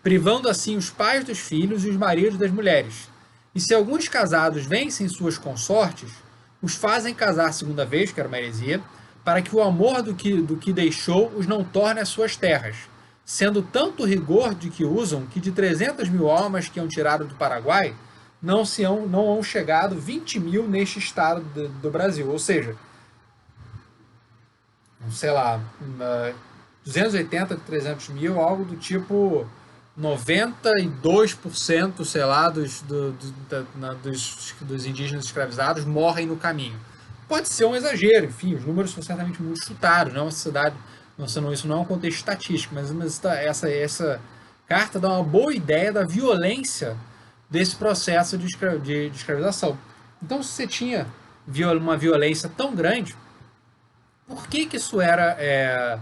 Privando assim os pais dos filhos e os maridos das mulheres. E se alguns casados vencem suas consortes, os fazem casar segunda vez, que era uma heresia, para que o amor do que deixou os não torne as suas terras, sendo tanto o rigor de que usam que de 300.000 almas que hão tirado do Paraguai, não hão chegado 20.000 neste estado do Brasil. Ou seja, sei lá, 280 de 300.000, algo do tipo 92%, sei lá, dos indígenas escravizados morrem no caminho. Pode ser um exagero, enfim, os números são certamente muito chutados, não é uma sociedade, isso não é um contexto estatístico, mas essa carta dá uma boa ideia da violência desse processo de escravização. Então, se você tinha uma violência tão grande, por que isso era...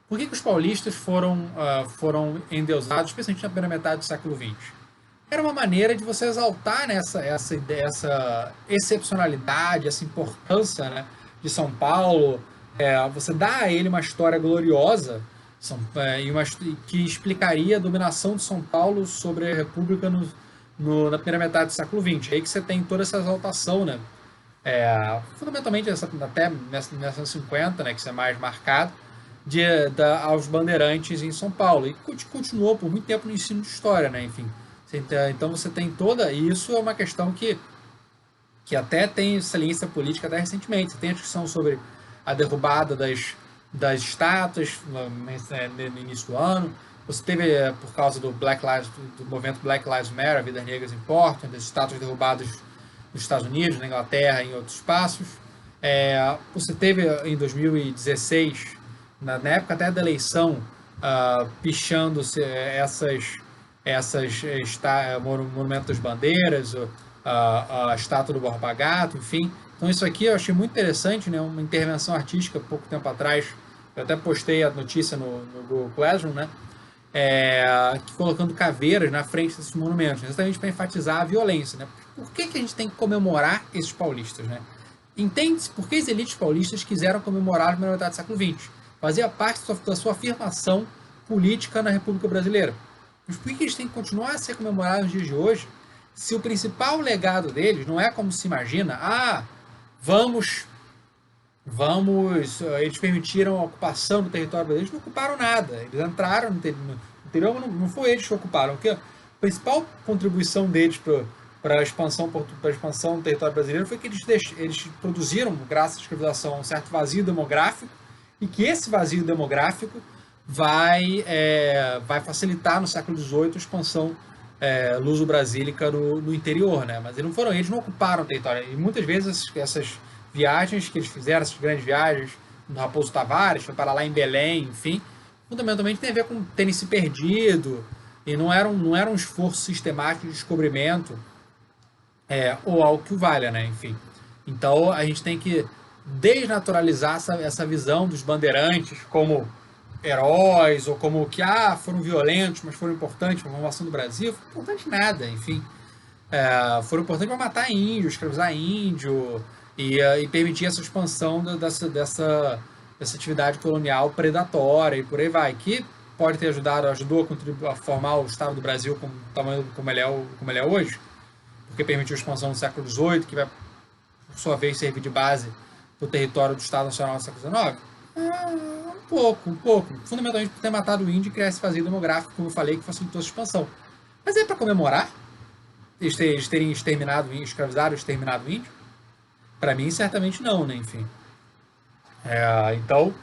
por que os paulistas foram endeusados, especialmente na primeira metade do século XX? Era uma maneira de você exaltar, né, essa excepcionalidade, essa importância, né, de São Paulo. Você dá a ele uma história gloriosa que explicaria a dominação de São Paulo sobre a República na primeira metade do século XX. É aí que você tem toda essa exaltação, né? Fundamentalmente até nessa 50, né, que isso é mais marcado, aos bandeirantes em São Paulo. E continuou por muito tempo no ensino de história, né? Enfim. Então você tem toda... E isso é uma questão que até tem saliência política até recentemente. Você tem a discussão sobre a derrubada das estátuas no início do ano. Você teve, por causa do movimento Black Lives Matter, Vidas Negras Importam, das estátuas derrubadas nos Estados Unidos, na Inglaterra e em outros espaços. Você teve em 2016, na época até da eleição, pichando-se monumentos das bandeiras, a estátua do Borba Gato, enfim. Então isso aqui eu achei muito interessante, né? Uma intervenção artística pouco tempo atrás. Eu até postei a notícia no Google Classroom, né? Colocando caveiras na frente desses monumentos, exatamente para enfatizar a violência, né? Por que a gente tem que comemorar esses paulistas, né? Entende-se por que as elites paulistas quiseram comemorar a primeira metade do século XX. Fazia parte da sua afirmação política na República Brasileira. Mas por que eles têm que continuar a ser comemorados nos dias de hoje, se o principal legado deles não é como se imagina, eles permitiram a ocupação do território brasileiro, eles não ocuparam nada, eles entraram no interior, mas não foi eles que ocuparam, porque a principal contribuição deles para a expansão do território brasileiro foi que eles produziram, graças à escravização, um certo vazio demográfico, e que esse vazio demográfico vai facilitar no século XVIII a expansão luso-brasílica no interior, né? Mas eles não ocuparam o território. E muitas vezes essas viagens que eles fizeram, essas grandes viagens, do Raposo Tavares, foi para lá em Belém, enfim, fundamentalmente tem a ver com terem se perdido, e não era um esforço sistemático de descobrimento ou algo que o valha, né? Enfim. Então a gente tem que desnaturalizar essa visão dos bandeirantes como heróis ou como que foram violentos, mas foram importantes para a formação do Brasil. Foi importante nada, enfim. Foram importantes para matar índio, escravizar índio e permitir essa expansão dessa atividade colonial predatória e por aí vai, que pode ter ajudou a formar o Estado do Brasil como, tamanho, como ele é hoje, porque permitiu a expansão no século XVIII, que vai, por sua vez, servir de base para o território do Estado Nacional no século XIX? Um pouco. Fundamentalmente por ter matado o índio e criar esse vazio demográfico, como eu falei, que facilitou essa expansão. Mas é para comemorar eles terem exterminado o índio, escravizado, exterminado o índio? Para mim, certamente não, né? Enfim. Então,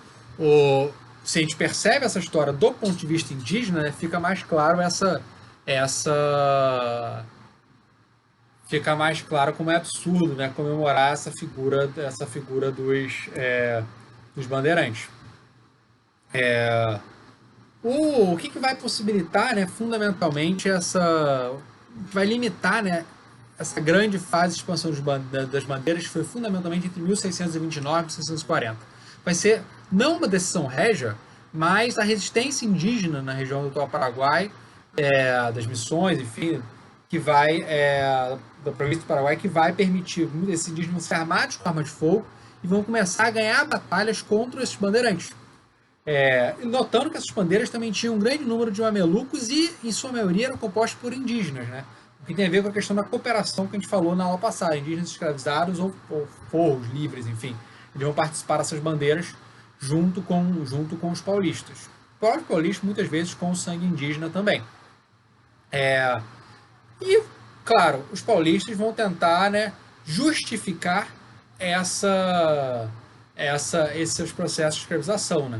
se a gente percebe essa história do ponto de vista indígena, né, fica mais claro fica mais claro como é absurdo, né, comemorar essa figura dos bandeirantes. O que vai possibilitar, né, fundamentalmente, vai limitar, né, essa grande fase de expansão das bandeiras, que foi fundamentalmente entre 1629 e 1640. Vai ser não uma decisão régia, mas a resistência indígena na região do atual Paraguai, das missões, enfim, que vai, da província do Paraguai, que vai permitir esses indígenas se armarem com armas de fogo e vão começar a ganhar batalhas contra esses bandeirantes. Notando que essas bandeiras também tinham um grande número de mamelucos e, em sua maioria, eram compostos por indígenas, né? O que tem a ver com a questão da cooperação que a gente falou na aula passada, indígenas escravizados ou forros livres, enfim. Eles vão participar dessas bandeiras junto com os paulistas. Os próprios paulistas, muitas vezes, com o sangue indígena também. E, claro, os paulistas vão tentar, né, justificar esses processos de escravização, né?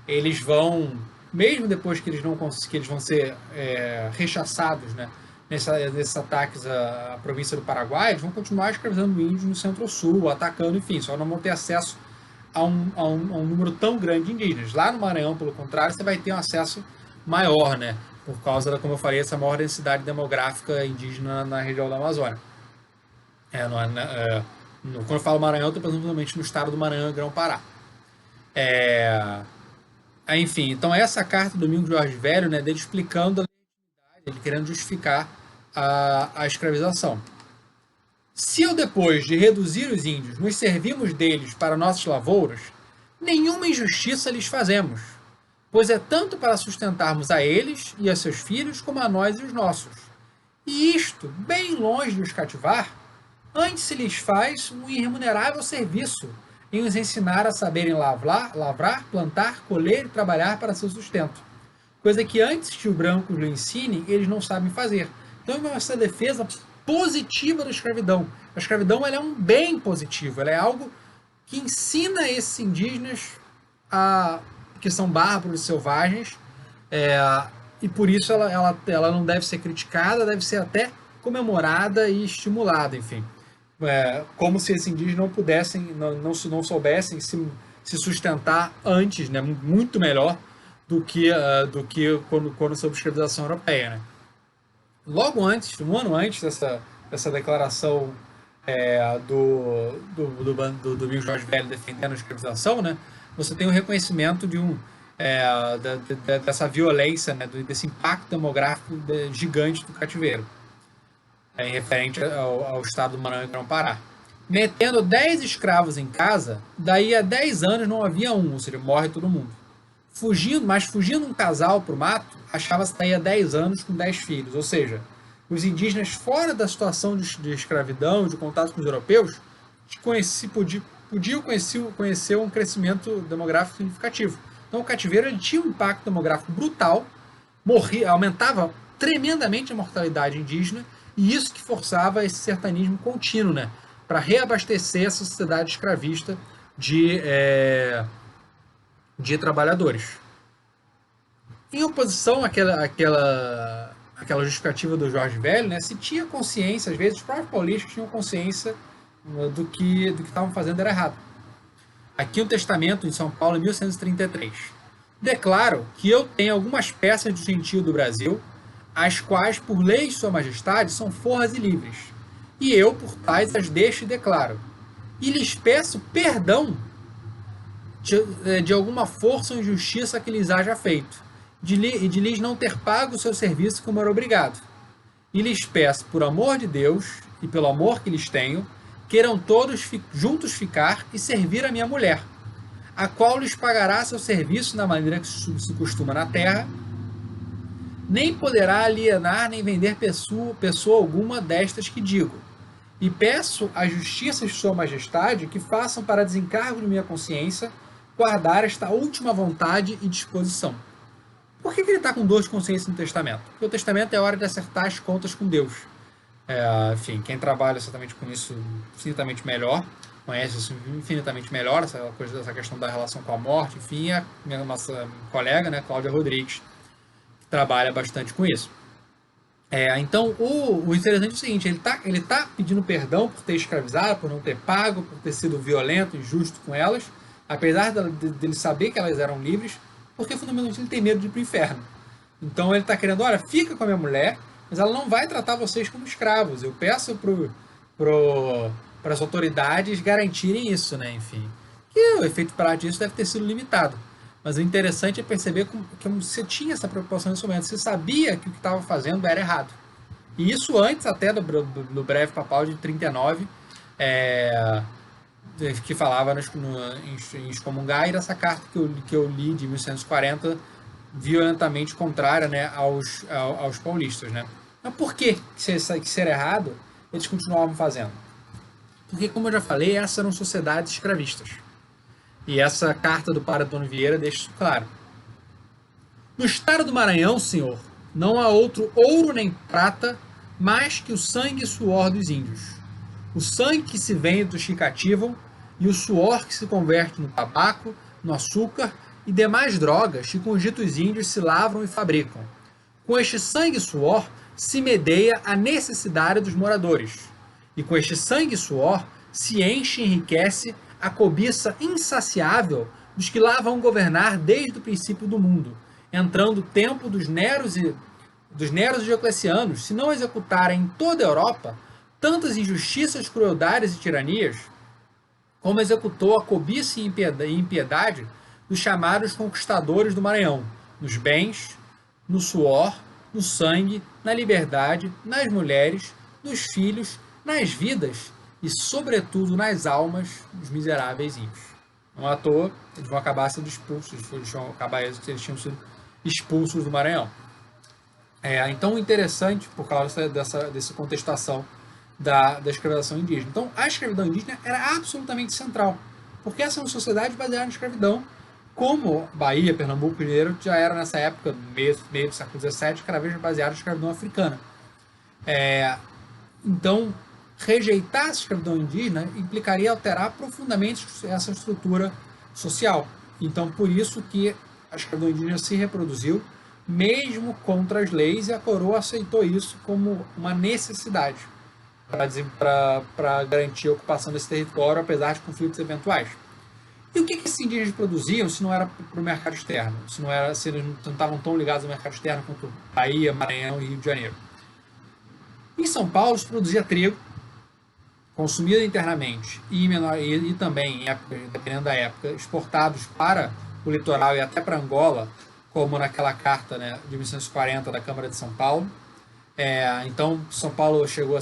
Eles vão, mesmo depois que eles vão ser rechaçados, né, nesses ataques à província do Paraguai, eles vão continuar escravizando índios no Centro-Sul, atacando, enfim, só não vão ter acesso a um número tão grande de indígenas. Lá no Maranhão, pelo contrário, você vai ter um acesso maior, né, por causa da, como eu falei, essa maior densidade demográfica indígena na região da Amazônia. Quando eu falo Maranhão, eu estou pensando realmente no estado do Maranhão e Grão-Pará. Enfim, então essa carta do Domingos Jorge Velho, né, dele explicando a legitimidade, ele querendo justificar a escravização. Se eu, depois de reduzir os índios, nos servimos deles para nossas lavouras, nenhuma injustiça lhes fazemos, pois é tanto para sustentarmos a eles e a seus filhos, como a nós e os nossos. E isto, bem longe de os cativar, antes se lhes faz um irremunerável serviço, em os ensinar a saberem lavrar, plantar, colher e trabalhar para seu sustento. Coisa que antes que o branco lhe ensine, eles não sabem fazer. Então é essa defesa positiva da escravidão. A escravidão ela é um bem positivo, ela é algo que ensina esses indígenas que são bárbaros e selvagens, e por isso ela não deve ser criticada, deve ser até comemorada e estimulada, enfim. Como se esses indígenas não pudessem, não soubessem se sustentar antes, né, muito melhor do que quando sob escravização europeia, né. Logo antes, um ano antes dessa declaração do Domingos Jorge Velho defendendo a escravização, né, você tem o reconhecimento dessa violência, né, desse impacto demográfico gigante do cativeiro, em referente ao estado do Maranhão e Grão-Pará. Metendo 10 escravos em casa, daí a 10 anos não havia um, ou seja, morre todo mundo. Fugindo um casal para o mato, achava-se daí a 10 anos com 10 filhos, ou seja, os indígenas fora da situação de escravidão, de contato com os europeus, podiam conhecer um crescimento demográfico significativo. Então o cativeiro ele tinha um impacto demográfico brutal, aumentava tremendamente a mortalidade indígena, e isso que forçava esse sertanismo contínuo, né, para reabastecer essa sociedade escravista de trabalhadores. Em oposição àquela justificativa do Jorge Velho, né, se tinha consciência, às vezes os próprios paulistas tinham consciência do que estavam fazendo era errado. Aqui um testamento em São Paulo, em 1133. Declaro que eu tenho algumas peças do gentio do Brasil, as quais, por lei de Sua Majestade, são forras e livres. E eu, por tais, as deixo e declaro. E lhes peço perdão de alguma força ou injustiça que lhes haja feito, e de lhes não ter pago o seu serviço como era obrigado. E lhes peço, por amor de Deus e pelo amor que lhes tenho, queiram todos juntos ficar e servir a minha mulher, a qual lhes pagará seu serviço na maneira que se costuma na terra, nem poderá alienar nem vender pessoa alguma destas que digo. E peço à justiça de Sua Majestade que façam para desencargo de minha consciência guardar esta última vontade e disposição. Por que ele está com dor de consciência no testamento? Porque o testamento é a hora de acertar as contas com Deus. Enfim, quem trabalha exatamente com isso infinitamente melhor, conhece isso infinitamente melhor, essa questão da relação com a morte, enfim, a nossa colega, né, Cláudia Rodrigues, que trabalha bastante com isso. Então, o interessante é o seguinte, ele tá pedindo perdão por ter escravizado, por não ter pago, por ter sido violento, injusto com elas, apesar dele saber que elas eram livres, porque fundamentalmente ele tem medo de ir para o inferno. Então ele está querendo, olha, fica com a minha mulher, mas ela não vai tratar vocês como escravos. Eu peço para as autoridades garantirem isso, né? Enfim, que o efeito prático disso deve ter sido limitado. Mas o interessante é perceber que você tinha essa preocupação nesse momento. Você sabia que o que estava fazendo era errado. E isso antes até do breve papal de 39, que falava em excomungar, e dessa carta que eu li de 1140, violentamente contrária, né, aos paulistas. Né? Mas por que ser errado eles continuavam fazendo? Porque, como eu já falei, essas eram sociedades escravistas. E essa carta do Padre Antônio Vieira deixa isso claro. No estado do Maranhão, senhor, não há outro ouro nem prata mais que o sangue e suor dos índios. O sangue que se vende dos que cativam e o suor que se converte no tabaco, no açúcar e demais drogas que com os ditos índios se lavram e fabricam. Com este sangue e suor se medeia a necessidade dos moradores. E com este sangue e suor se enche e enriquece a cobiça insaciável dos que lá vão governar desde o princípio do mundo, entrando o tempo dos Neros e Dioclecianos, se não executarem em toda a Europa tantas injustiças, crueldades e tiranias, como executou a cobiça e impiedade dos chamados conquistadores do Maranhão, nos bens, no suor, no sangue, na liberdade, nas mulheres, nos filhos, nas vidas e, sobretudo, nas almas dos miseráveis índios. Não à toa, eles vão acabar sendo expulsos, eles tinham sido expulsos do Maranhão. Então, interessante, por causa dessa contestação da escravização indígena. Então, a escravidão indígena era absolutamente central, porque essa é uma sociedade baseada na escravidão, como Bahia, Pernambuco e Mineiro já era nessa época, meio do século XVII, cada vez mais baseada na escravidão africana. Então, rejeitar a escravidão indígena implicaria alterar profundamente essa estrutura social. Então, por isso que a escravidão indígena se reproduziu, mesmo contra as leis, e a coroa aceitou isso como uma necessidade para garantir a ocupação desse território, apesar de conflitos eventuais. E o que esses indígenas produziam se não era para o mercado externo? Se eles não estavam tão ligados ao mercado externo quanto Bahia, Maranhão e Rio de Janeiro? Em São Paulo se produzia trigo, consumido internamente e também, dependendo da época, exportados para o litoral e até para Angola, como naquela carta, né, de 1940 da Câmara de São Paulo. Então, São Paulo chegou a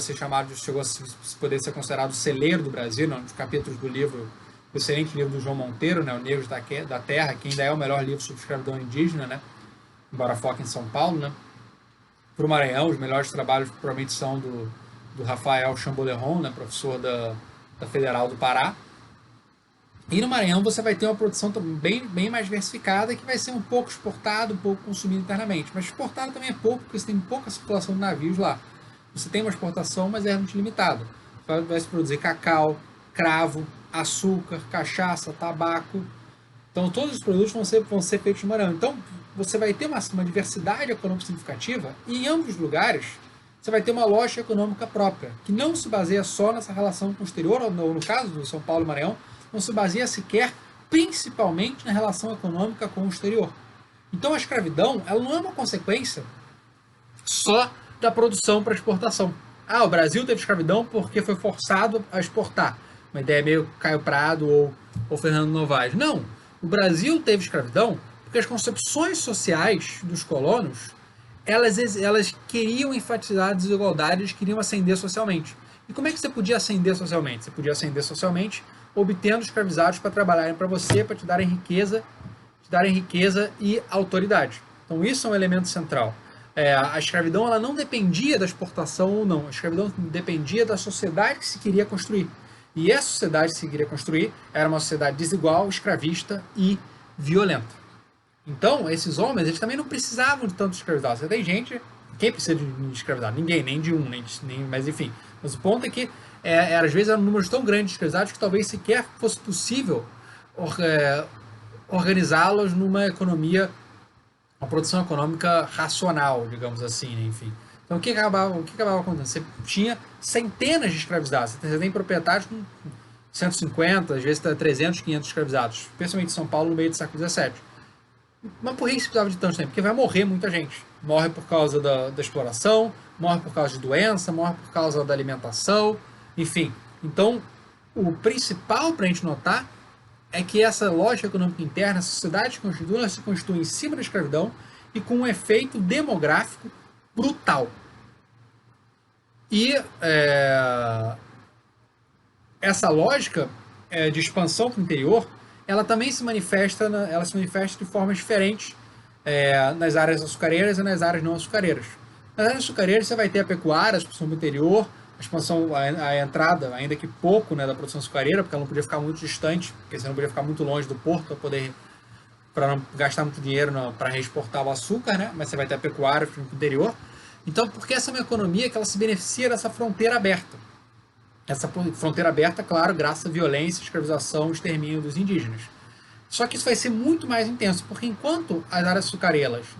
poder ser considerado o celeiro do Brasil, né, um dos capítulos do livro, o excelente livro do João Monteiro, né, O Negros da Terra, que ainda é o melhor livro sobre escravidão indígena, né, embora foque em São Paulo. Né. Para o Maranhão, os melhores trabalhos provavelmente são do Rafael Chamboleron, né, professor da Federal do Pará. E no Maranhão você vai ter uma produção bem mais diversificada, que vai ser um pouco exportado, um pouco consumido internamente. Mas exportado também é pouco, porque você tem pouca circulação de navios lá. Você tem uma exportação, mas é muito limitado. Vai se produzir cacau, cravo, açúcar, cachaça, tabaco. Então, todos os produtos vão ser feitos de Maranhão. Então, você vai ter uma diversidade econômica significativa e, em ambos os lugares, você vai ter uma lógica econômica própria, que não se baseia só nessa relação com o exterior, ou no caso do São Paulo e Maranhão, não se baseia sequer principalmente na relação econômica com o exterior. Então, a escravidão ela não é uma consequência só da produção para exportação. Ah, o Brasil teve escravidão porque foi forçado a exportar. Uma ideia meio Caio Prado ou Fernando Novaes. Não, o Brasil teve escravidão porque as concepções sociais dos colonos elas queriam enfatizar a desigualdade, eles queriam ascender socialmente. E como é que você podia ascender socialmente? Você podia ascender socialmente obtendo escravizados para trabalharem para você, para te darem riqueza e autoridade. Então isso é um elemento central. A escravidão ela não dependia da exportação ou não. A escravidão dependia da sociedade que se queria construir. E essa sociedade que se queria construir era uma sociedade desigual, escravista e violenta. Então, esses homens, eles também não precisavam de tanto escravizados. Você tem gente... Quem precisa de escravizado? Ninguém, nem de um, mas enfim. Mas o ponto é que, às vezes, eram números tão grandes de escravizados que talvez sequer fosse possível organizá-los numa economia, uma produção econômica racional, digamos assim, né? Enfim. Então, o que acabava acontecendo? Você tinha centenas de escravizados. Você tem proprietários com 150, às vezes 300, 500 escravizados, especialmente em São Paulo, no meio do século XVII. Mas por que se precisava de tanto tempo? Porque vai morrer muita gente. Morre por causa da exploração, morre por causa de doença, morre por causa da alimentação, enfim. Então, o principal para a gente notar é que essa lógica econômica interna, a sociedade se constitui em cima da escravidão e com um efeito demográfico brutal. E essa lógica de expansão para o interior, ela também se manifesta de formas diferentes nas áreas açucareiras e nas áreas não açucareiras. Nas áreas açucareiras você vai ter a pecuária, a expansão do interior, a entrada, ainda que pouco, né, da produção açucareira, porque ela não podia ficar muito distante, porque você não podia ficar muito longe do porto para não gastar muito dinheiro para reexportar o açúcar, né? Mas você vai ter a pecuária no interior. Então, porque essa é uma economia que ela se beneficia dessa fronteira aberta. Essa fronteira aberta, claro, graças à violência, escravização, extermínio dos indígenas. Só que isso vai ser muito mais intenso, porque enquanto as áreas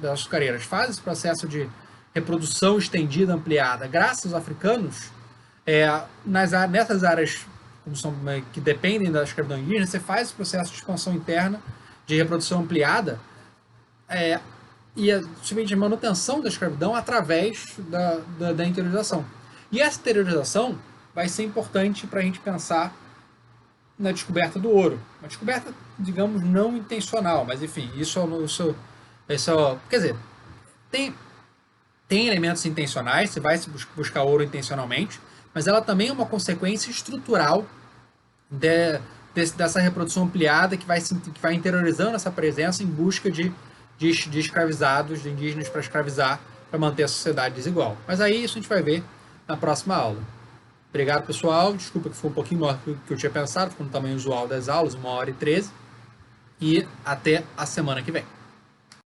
açucareiras fazem esse processo de reprodução estendida, ampliada, graças aos africanos, nessas áreas que dependem da escravidão indígena, você faz esse processo de expansão interna, de reprodução ampliada, e simplesmente a manutenção da escravidão através da interiorização. E essa interiorização vai ser importante para a gente pensar na descoberta do ouro. Uma descoberta, digamos, não intencional, mas enfim, quer dizer, tem elementos intencionais, você vai buscar ouro intencionalmente, mas ela também é uma consequência estrutural dessa reprodução ampliada que vai interiorizando essa presença em busca de escravizados, de indígenas para escravizar, para manter a sociedade desigual. Mas aí isso a gente vai ver na próxima aula. Obrigado, pessoal. Desculpa que foi um pouquinho maior do que eu tinha pensado, ficou no tamanho usual das aulas, 1h13. E até a semana que vem.